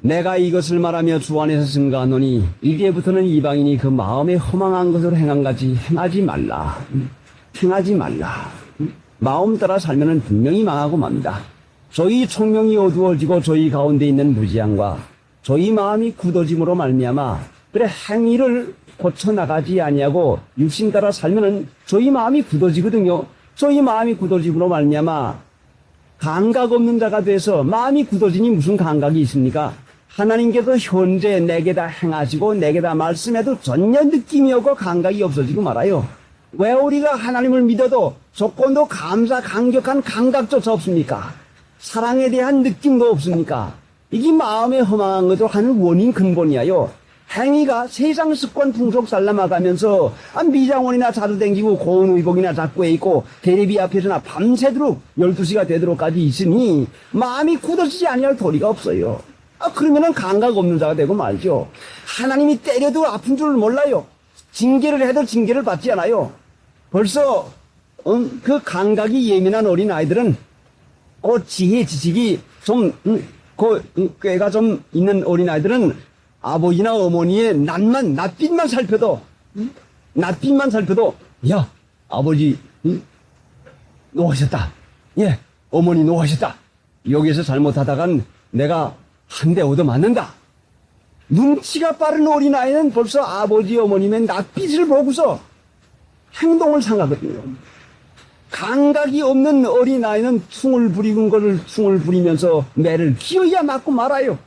내가 이것을 말하며 주 안에서 증거하노니 이제부터는 이방인이 그 마음에 허망한 것을 행한같이 행하지 말라. 행하지 말라. 마음 따라 살면은 분명히 망하고 맙니다. 저희 총명이 어두워지고 저희 가운데 있는 무지함과 저희 마음이 굳어짐으로 말미암아 그래 행위를 고쳐나가지 아니하고 육신 따라 살면은 저희 마음이 굳어지거든요. 저희 마음이 굳어짐으로 말미암아 감각 없는 자가 돼서 마음이 굳어지니 무슨 감각이 있습니까? 하나님께서 현재 내게 다 행하시고 내게 다 말씀해도 전혀 느낌이 없고 감각이 없어지고 말아요. 왜 우리가 하나님을 믿어도 조건도 감사 강력한 감각조차 없습니까? 사랑에 대한 느낌도 없습니까? 이게 마음에 허망한 것으로 하는 원인 근본이에요. 행위가 세상 습관 풍속 살라마가면서 미장원이나 자주 댕기고 고운 의복이나 잡고 있고 테레비 앞에서나 밤새도록 12시가 되도록까지 있으니 마음이 굳어지지 아니할 도리가 없어요. 그러면은 감각 없는 자가 되고 말죠. 하나님이 때려도 아픈 줄 몰라요. 징계를 해도 징계를 받지 않아요. 벌써 그 감각이 예민한 어린 아이들은 그 지혜 지식이 좀 꾀가 좀 있는 어린 아이들은 아버지나 어머니의 낯빛만 살펴도 야 아버지 노하셨다. 예 어머니 노하셨다. 여기서 잘못하다간 내가 한 대 얻어맞는다. 눈치가 빠른 어린아이는 벌써 아버지 어머님의 낯빛을 보고서 행동을 상하거든요. 감각이 없는 어린아이는 퉁을 부리면서 매를 기어야 맞고 말아요.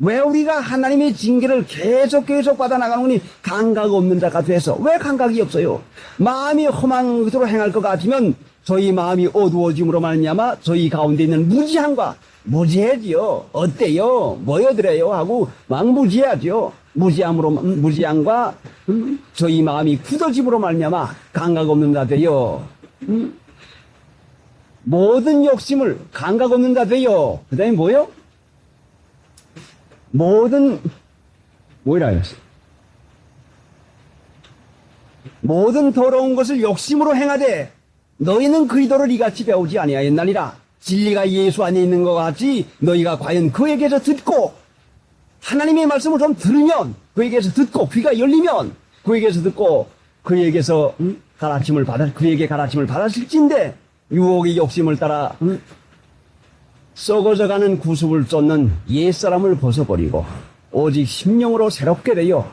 왜 우리가 하나님의 징계를 계속 받아나가노니 감각 없는 자가 돼서 왜 감각이 없어요? 마음이 험한 것으로 행할 것 같으면 저희 마음이 어두워짐으로 말미암아 저희 가운데 있는 무지함과 무지해지요. 어때요? 뭐여드려요? 하고 막 무지하죠. 무지함과 저희 마음이 굳어짐으로 말미암아 감각 없는 자 되요. 모든 욕심을 감각 없는 자 되요. 그 다음에 뭐요? 모든 더러운 것을 욕심으로 행하되 너희는 그리스도를 이같이 배우지 아니하였나니라. 진리가 예수 안에 있는 것 같이 너희가 과연 그에게서 듣고 하나님의 말씀을 좀 들으면 그에게서 듣고 귀가 열리면 그에게서 듣고 그에게서 그에게 가르침을 받았을진데 유혹의 욕심을 따라 썩어져가는 구습을 쫓는 옛사람을 벗어버리고 오직 심령으로 새롭게 되어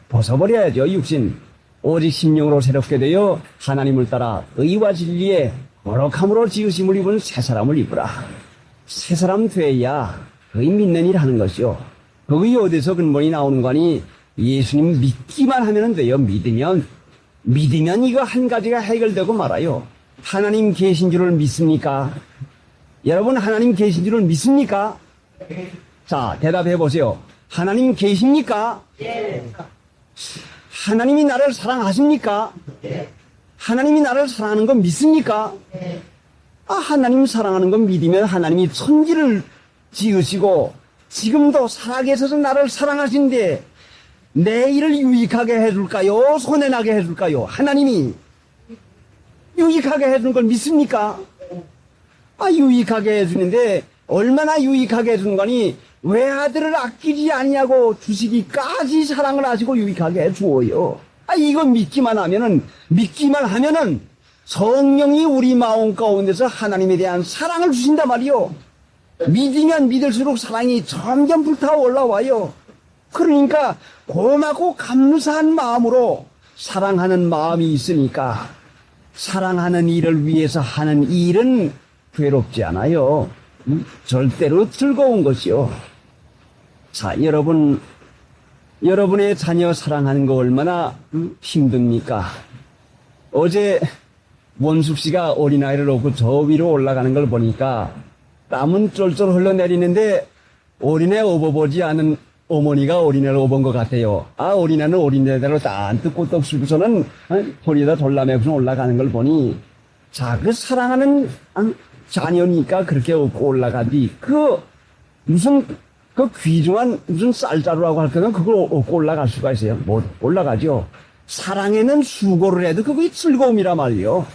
벗어버려야죠. 육신 오직 심령으로 새롭게 되어 하나님을 따라 의와 진리에 거룩함으로 지으심을 입은 새 사람을 입으라. 새 사람 돼야 그의 믿는 일 하는 것이요. 그게 어디서 근본이 나오는 거니? 예수님 믿기만 하면 돼요. 믿으면 이거 한 가지가 해결되고 말아요. 하나님 계신 줄을 믿습니까? 여러분 하나님 계신 줄을 믿습니까? 자 대답해 보세요. 하나님 계십니까? 하나님이 나를 사랑하십니까? 하나님이 나를 사랑하는 건 믿습니까? 하나님 사랑하는 건 믿으면 하나님이 천지를 지으시고 지금도 살아계셔서 나를 사랑하신데 내 일을 유익하게 해줄까요? 손해나게 해줄까요? 하나님이 유익하게 해주는 걸 믿습니까? 유익하게 해주는데 얼마나 유익하게 해주는 거니? 외아들을 아끼지 아니하고 주시기까지 사랑을 하시고 유익하게 해주어요. 이거 믿기만 하면은 성령이 우리 마음 가운데서 하나님에 대한 사랑을 주신단 말이요. 믿으면 믿을수록 사랑이 점점 불타오 올라와요. 그러니까 고맙고 감사한 마음으로 사랑하는 마음이 있으니까 사랑하는 일을 위해서 하는 일은 괴롭지 않아요. 절대로 즐거운 것이요. 자, 여러분의 자녀 사랑하는 거 얼마나 힘듭니까? 어제 원숙 씨가 어린아이를 놓고 저 위로 올라가는 걸 보니까 땀은 쫄쫄 흘러내리는데 어린애 업어보지 않은 어머니가 어린애를 업은 것 같아요. 아, 어린애는 어린애대로 딴뜻 꼴떡 쓰고서는 허리에다 졸라매고서 올라가는 걸 보니, 자, 그 사랑하는 자녀니까 그렇게 업고 올라가지. 무슨 귀중한 무슨 쌀자루라고 할 거면 그걸 업고 올라갈 수가 있어요? 못 올라가죠. 사랑에는 수고를 해도 그게 즐거움이라 말이요.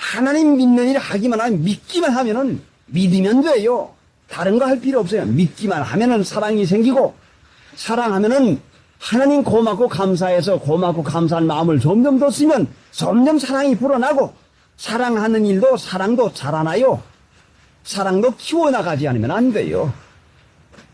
하나님 믿는 일 하기만 하면, 믿기만 하면은 믿으면 돼요. 다른 거 할 필요 없어요. 믿기만 하면은 사랑이 생기고, 사랑하면은 하나님 고맙고 감사해서 고맙고 감사한 마음을 점점 더 쓰면 점점 사랑이 불어나고, 사랑하는 일도 사랑도 자라나요. 사랑도 키워나가지 않으면 안 돼요.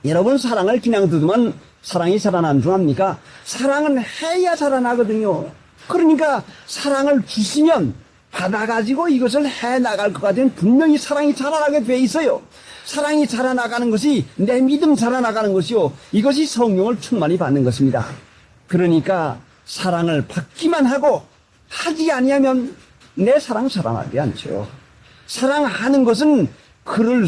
여러분, 사랑을 그냥 두면 사랑이 자라나는 줄 압니까? 사랑은 해야 자라나거든요. 그러니까 사랑을 주시면 받아가지고 이것을 해나갈 것 같으면 분명히 사랑이 자라나게 돼 있어요. 사랑이 자라나가는 것이 내 믿음 자라나가는 것이요. 이것이 성령을 충만히 받는 것입니다. 그러니까 사랑을 받기만 하고 하지 아니하면 내 사랑 자라나지 않죠. 사랑하는 것은 그를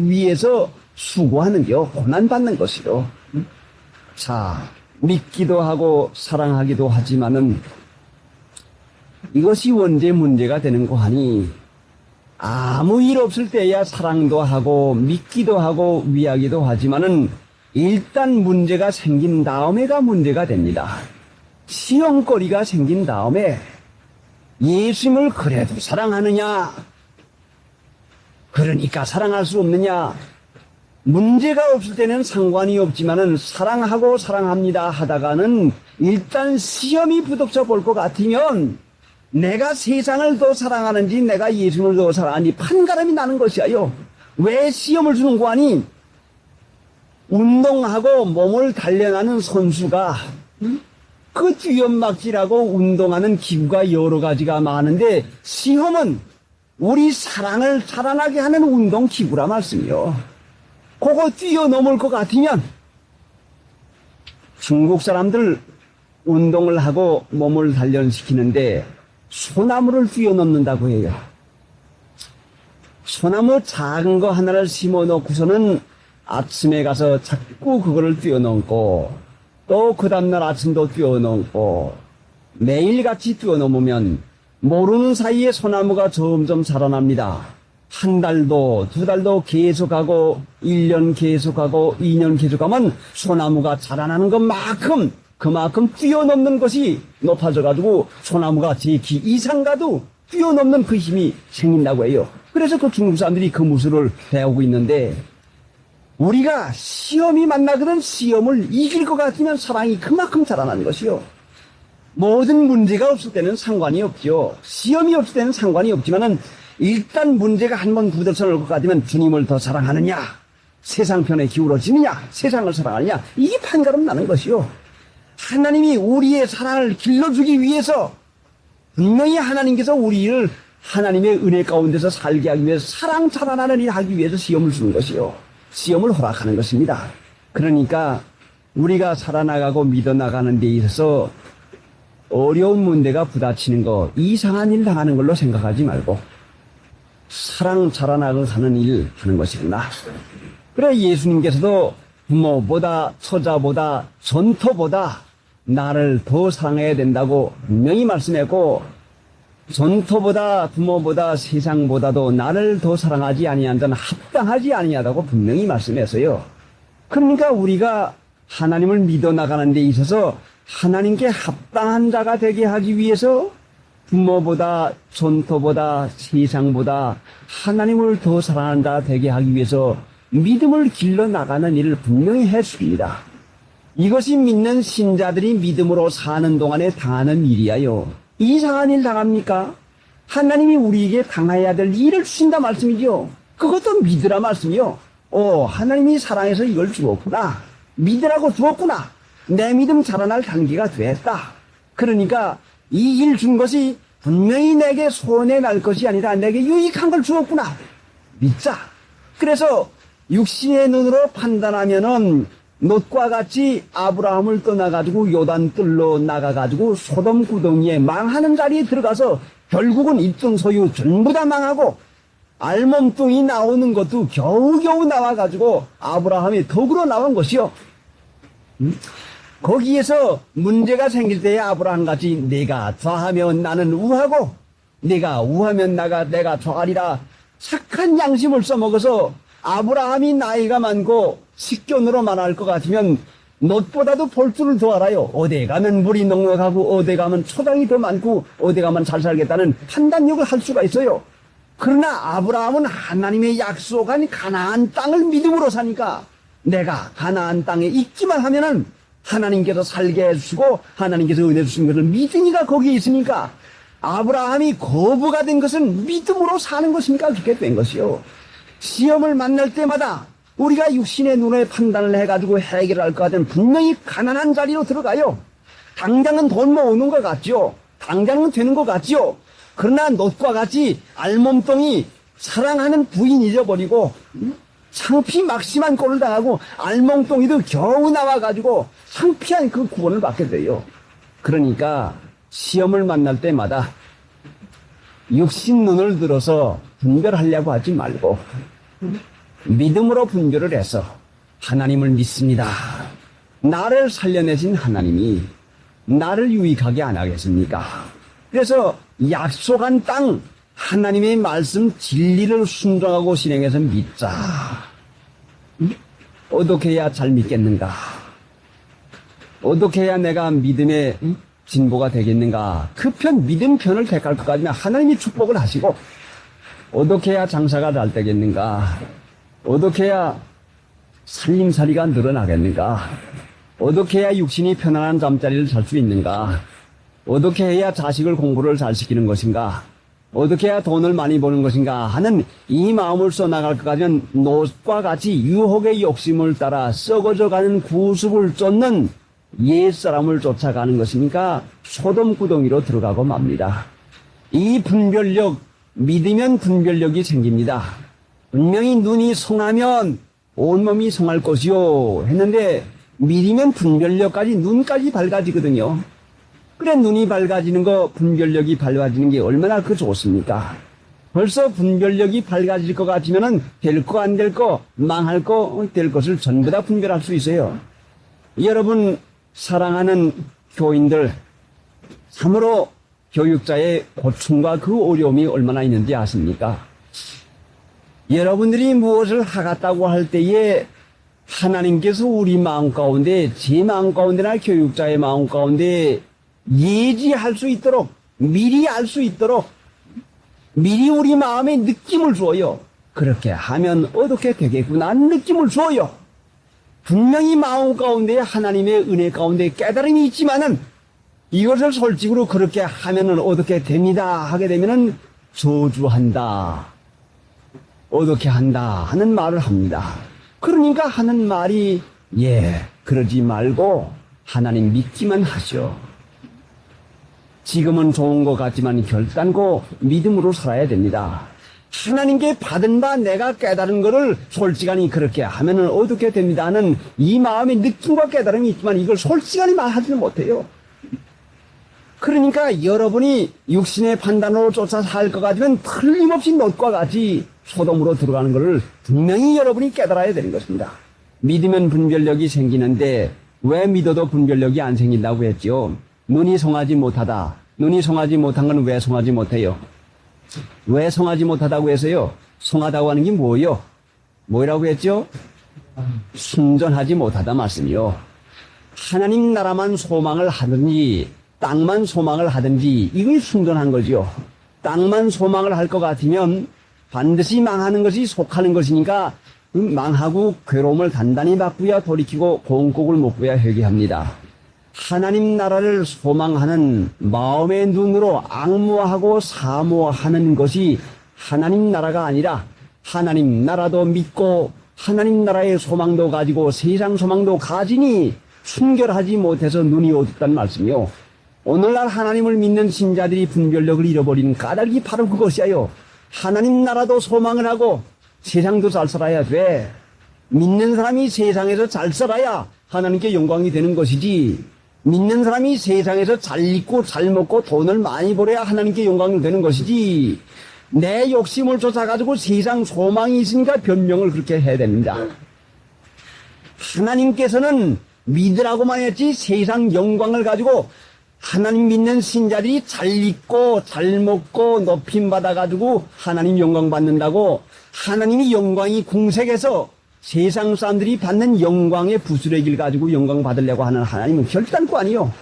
위해서 수고하는 게 고난받는 것이요. 자, 믿기도 하고 사랑하기도 하지만은 이것이 언제 문제가 되는 거 하니, 아무 일 없을 때야 사랑도 하고 믿기도 하고 위하기도 하지만은 일단 문제가 생긴 다음에가 문제가 됩니다. 시험거리가 생긴 다음에 예수님을 그래도 사랑하느냐, 그러니까 사랑할 수 없느냐, 문제가 없을 때는 상관이 없지만은 사랑하고 사랑합니다 하다가는 일단 시험이 부닥쳐 볼 것 같으면 내가 세상을 더 사랑하는지 내가 예수님을 더 사랑하는지 판가름이 나는 것이에요. 왜 시험을 주는 거 아니? 운동하고 몸을 단련하는 선수가 그 뛰엄막질하고 운동하는 기구가 여러 가지가 많은데 시험은 우리 사랑을 자라나게 하는 운동 기구라 말씀이요. 그거 뛰어넘을 것 같으면, 중국 사람들 운동을 하고 몸을 단련시키는데 소나무를 뛰어넘는다고 해요. 소나무 작은 거 하나를 심어 놓고서는 아침에 가서 자꾸 그거를 뛰어넘고, 또 그 다음날 아침도 뛰어넘고, 매일같이 뛰어넘으면 모르는 사이에 소나무가 점점 자라납니다. 한 달도, 두 달도 계속하고, 1년 계속하고, 2년 계속하면 소나무가 자라나는 것만큼, 그만큼 뛰어넘는 것이 높아져가지고 소나무가 제 키 이상 가도 뛰어넘는 그 힘이 생긴다고 해요. 그래서 그 중국 사람들이 그 무술을 배우고 있는데, 우리가 시험이 만나거든 시험을 이길 것 같으면 사랑이 그만큼 자라나는 것이요. 모든 문제가 없을 때는 상관이 없죠. 시험이 없을 때는 상관이 없지만은 일단 문제가 한번 부딪혀 올 것 같으면 주님을 더 사랑하느냐, 세상 편에 기울어지느냐, 세상을 사랑하느냐, 이게 판가름 나는 것이요. 하나님이 우리의 사랑을 길러주기 위해서 분명히 하나님께서 우리를 하나님의 은혜 가운데서 살게 하기 위해서 사랑 자라나는 일 하기 위해서 시험을 주는 것이요. 시험을 허락하는 것입니다. 그러니까 우리가 살아나가고 믿어나가는 데 있어서 어려운 문제가 부딪히는 거, 이상한 일 당하는 걸로 생각하지 말고 사랑 자라나고 사는 일 하는 것이구나. 그래, 예수님께서도 부모보다 처자보다 전토보다 나를 더 사랑해야 된다고 분명히 말씀했고, 전토보다 부모보다 세상보다도 나를 더 사랑하지 아니한 자는 합당하지 아니하다고 분명히 말씀했어요. 그러니까 우리가 하나님을 믿어나가는 데 있어서 하나님께 합당한 자가 되게 하기 위해서 부모보다 전토보다 세상보다 하나님을 더 사랑하는 자 되게 하기 위해서 믿음을 길러나가는 일을 분명히 했습니다. 이것이 믿는 신자들이 믿음으로 사는 동안에 당하는 일이야요. 이상한 일 당합니까? 하나님이 우리에게 당해야 될 일을 주신다 말씀이죠. 그것도 믿으라 말씀이요. 하나님이 사랑해서 이걸 주었구나. 믿으라고 주었구나. 내 믿음 자라날 단계가 됐다. 그러니까 이 일 준 것이 분명히 내게 손해 날 것이 아니라 내게 유익한 걸 주었구나. 믿자. 그래서 육신의 눈으로 판단하면은 롯과 같이 아브라함을 떠나가지고 요단뜰로 나가가지고 소돔 구덩이에 망하는 자리에 들어가서 결국은 입증 소유 전부 다 망하고 알몸뚱이 나오는 것도 겨우겨우 나와가지고 아브라함이 덕으로 나온 것이요. 거기에서 문제가 생길 때에 아브라함같이 내가 좌하면 나는 우하고 내가 우하면 내가 좌하리라 착한 양심을 써먹어서 아브라함이 나이가 많고 식견으로 말할 것 같으면 롯보다도 볼 줄을 더 알아요. 어디 가면 물이 넉넉하고 어디 가면 초장이 더 많고 어디 가면 잘 살겠다는 판단력을 할 수가 있어요. 그러나 아브라함은 하나님의 약속한 가나안 땅을 믿음으로 사니까 내가 가나안 땅에 있기만 하면은 하나님께서 살게 해주시고 하나님께서 은혜 주신 것을 믿으니까 거기에 있으니까 아브라함이 거부가 된 것은 믿음으로 사는 것이니까 그렇게 된 것이요. 시험을 만날 때마다 우리가 육신의 눈에 판단을 해가지고 해결할 것 같으면 분명히 가난한 자리로 들어가요. 당장은 돈 모으는 것 같죠. 당장은 되는 것 같죠. 그러나 롯과 같이 알몸뚱이 사랑하는 부인 잊어버리고 창피 막심한 꼴을 당하고 알몸뚱이도 겨우 나와가지고 창피한 그 구원을 받게 돼요. 그러니까 시험을 만날 때마다 육신 눈을 들어서 분별하려고 하지 말고 믿음으로 분별을 해서 하나님을 믿습니다. 나를 살려내신 하나님이 나를 유익하게 안 하겠습니까? 그래서 약속한 땅 하나님의 말씀 진리를 순종하고 실행해서 믿자. 어떻게 해야 잘 믿겠는가? 어떻게 해야 내가 믿음의 진보가 되겠는가? 그 편 믿음 편을 택할 것까지는 하나님이 축복을 하시고 어떻게 해야 장사가 잘 되겠는가? 어떻게 해야 살림살이가 늘어나겠는가? 어떻게 해야 육신이 편안한 잠자리를 잘 수 있는가? 어떻게 해야 자식을 공부를 잘 시키는 것인가? 어떻게 해야 돈을 많이 버는 것인가 하는 이 마음을 써나갈 것까지는 롯과 같이 유혹의 욕심을 따라 썩어져가는 구습을 쫓는 옛사람을 쫓아가는 것이니까 소돔 구덩이로 들어가고 맙니다. 이 분별력, 믿으면 분별력이 생깁니다. 분명히 눈이 성하면 온몸이 성할 것이요 했는데 믿으면 분별력까지 눈까지 밝아지거든요. 그래 눈이 밝아지는 거 분별력이 밝아지는 게 얼마나 그 좋습니까? 벌써 분별력이 밝아질 것 같으면은 될 거 안 될 거 망할 거 될 것을 전부 다 분별할 수 있어요. 여러분 사랑하는 교인들 참으로 교육자의 고충과 그 어려움이 얼마나 있는지 아십니까? 여러분들이 무엇을 하겠다고 할 때에 하나님께서 우리 마음 가운데 제 마음 가운데나 교육자의 마음 가운데 예지할 수 있도록 미리 알 수 있도록 미리 우리 마음에 느낌을 줘요. 그렇게 하면 어떻게 되겠구나 하는 느낌을 줘요. 분명히 마음 가운데 하나님의 은혜 가운데 깨달음이 있지만은 이것을 솔직으로 그렇게 하면은 어떻게 됩니다 하게 되면은 저주한다 어떻게 한다 하는 말을 합니다. 그러니까 하는 말이 그러지 말고 하나님 믿기만 하시오. 지금은 좋은 것 같지만 결단코 믿음으로 살아야 됩니다. 하나님께 받은 바 내가 깨달은 것을 솔직하니 그렇게 하면은 어떻게 됩니다 하는 이 마음의 느낌과 깨달음이 있지만 이걸 솔직하니 말하지는 못해요. 그러니까 여러분이 육신의 판단으로 쫓아 살 것 같으면 틀림없이 롯과 같이 소돔으로 들어가는 것을 분명히 여러분이 깨달아야 되는 것입니다. 믿으면 분별력이 생기는데 왜 믿어도 분별력이 안 생긴다고 했죠? 눈이 성하지 못하다. 눈이 성하지 못한 건 왜 성하지 못해요? 왜 성하지 못하다고 해서요? 성하다고 하는 게 뭐예요? 뭐라고 했죠? 순전하지 못하다 말씀이요. 하나님 나라만 소망을 하든지 땅만 소망을 하든지 이걸 순전한 거죠. 땅만 소망을 할 것 같으면 반드시 망하는 것이 속하는 것이니까 망하고 괴로움을 단단히 받고야 돌이키고 공곡을 먹고야 회개합니다. 하나님 나라를 소망하는 마음의 눈으로 악무하고 사모하는 것이 하나님 나라가 아니라 하나님 나라도 믿고 하나님 나라의 소망도 가지고 세상 소망도 가지니 순결하지 못해서 눈이 어둡다는 말씀이요. 오늘날 하나님을 믿는 신자들이 분별력을 잃어버리는 까닭이 바로 그것이에요. 하나님 나라도 소망을 하고 세상도 잘 살아야 돼. 믿는 사람이 세상에서 잘 살아야 하나님께 영광이 되는 것이지, 믿는 사람이 세상에서 잘 입고 잘 먹고 돈을 많이 벌어야 하나님께 영광이 되는 것이지, 내 욕심을 쫓아가지고 세상 소망이 있으니까 변명을 그렇게 해야 됩니다. 하나님께서는 믿으라고만 했지 세상 영광을 가지고 하나님 믿는 신자들이 잘 입고 잘 먹고 높임 받아가지고 하나님 영광 받는다고 하나님이 영광이 궁색해서 세상 사람들이 받는 영광의 부스러기를 가지고 영광 받으려고 하는 하나님은 결단코 아니요.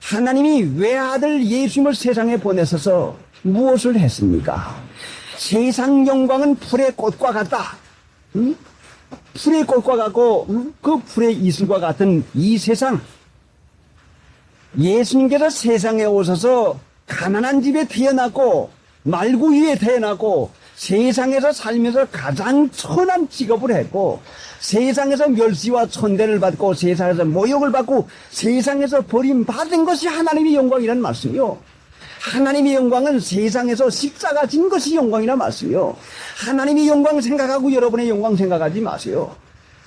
하나님이 외아들 예수님을 세상에 보내셔서 무엇을 했습니까? 세상 영광은 풀의 꽃과 같다. 응? 풀의 꽃과 같고 그 풀의 이슬과 같은 이 세상, 예수님께서 세상에 오셔서 가난한 집에 태어났고 말구 위에 태어났고 세상에서 살면서 가장 천한 직업을 했고 세상에서 멸시와 천대를 받고 세상에서 모욕을 받고 세상에서 버림받은 것이 하나님의 영광이라는 말씀이요. 하나님의 영광은 세상에서 십자가 진 것이 영광이라는 말씀이요. 하나님의 영광 생각하고 여러분의 영광 생각하지 마세요.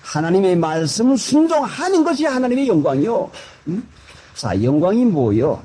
하나님의 말씀 순종하는 것이 하나님의 영광이요. 자, 영광이 뭐요?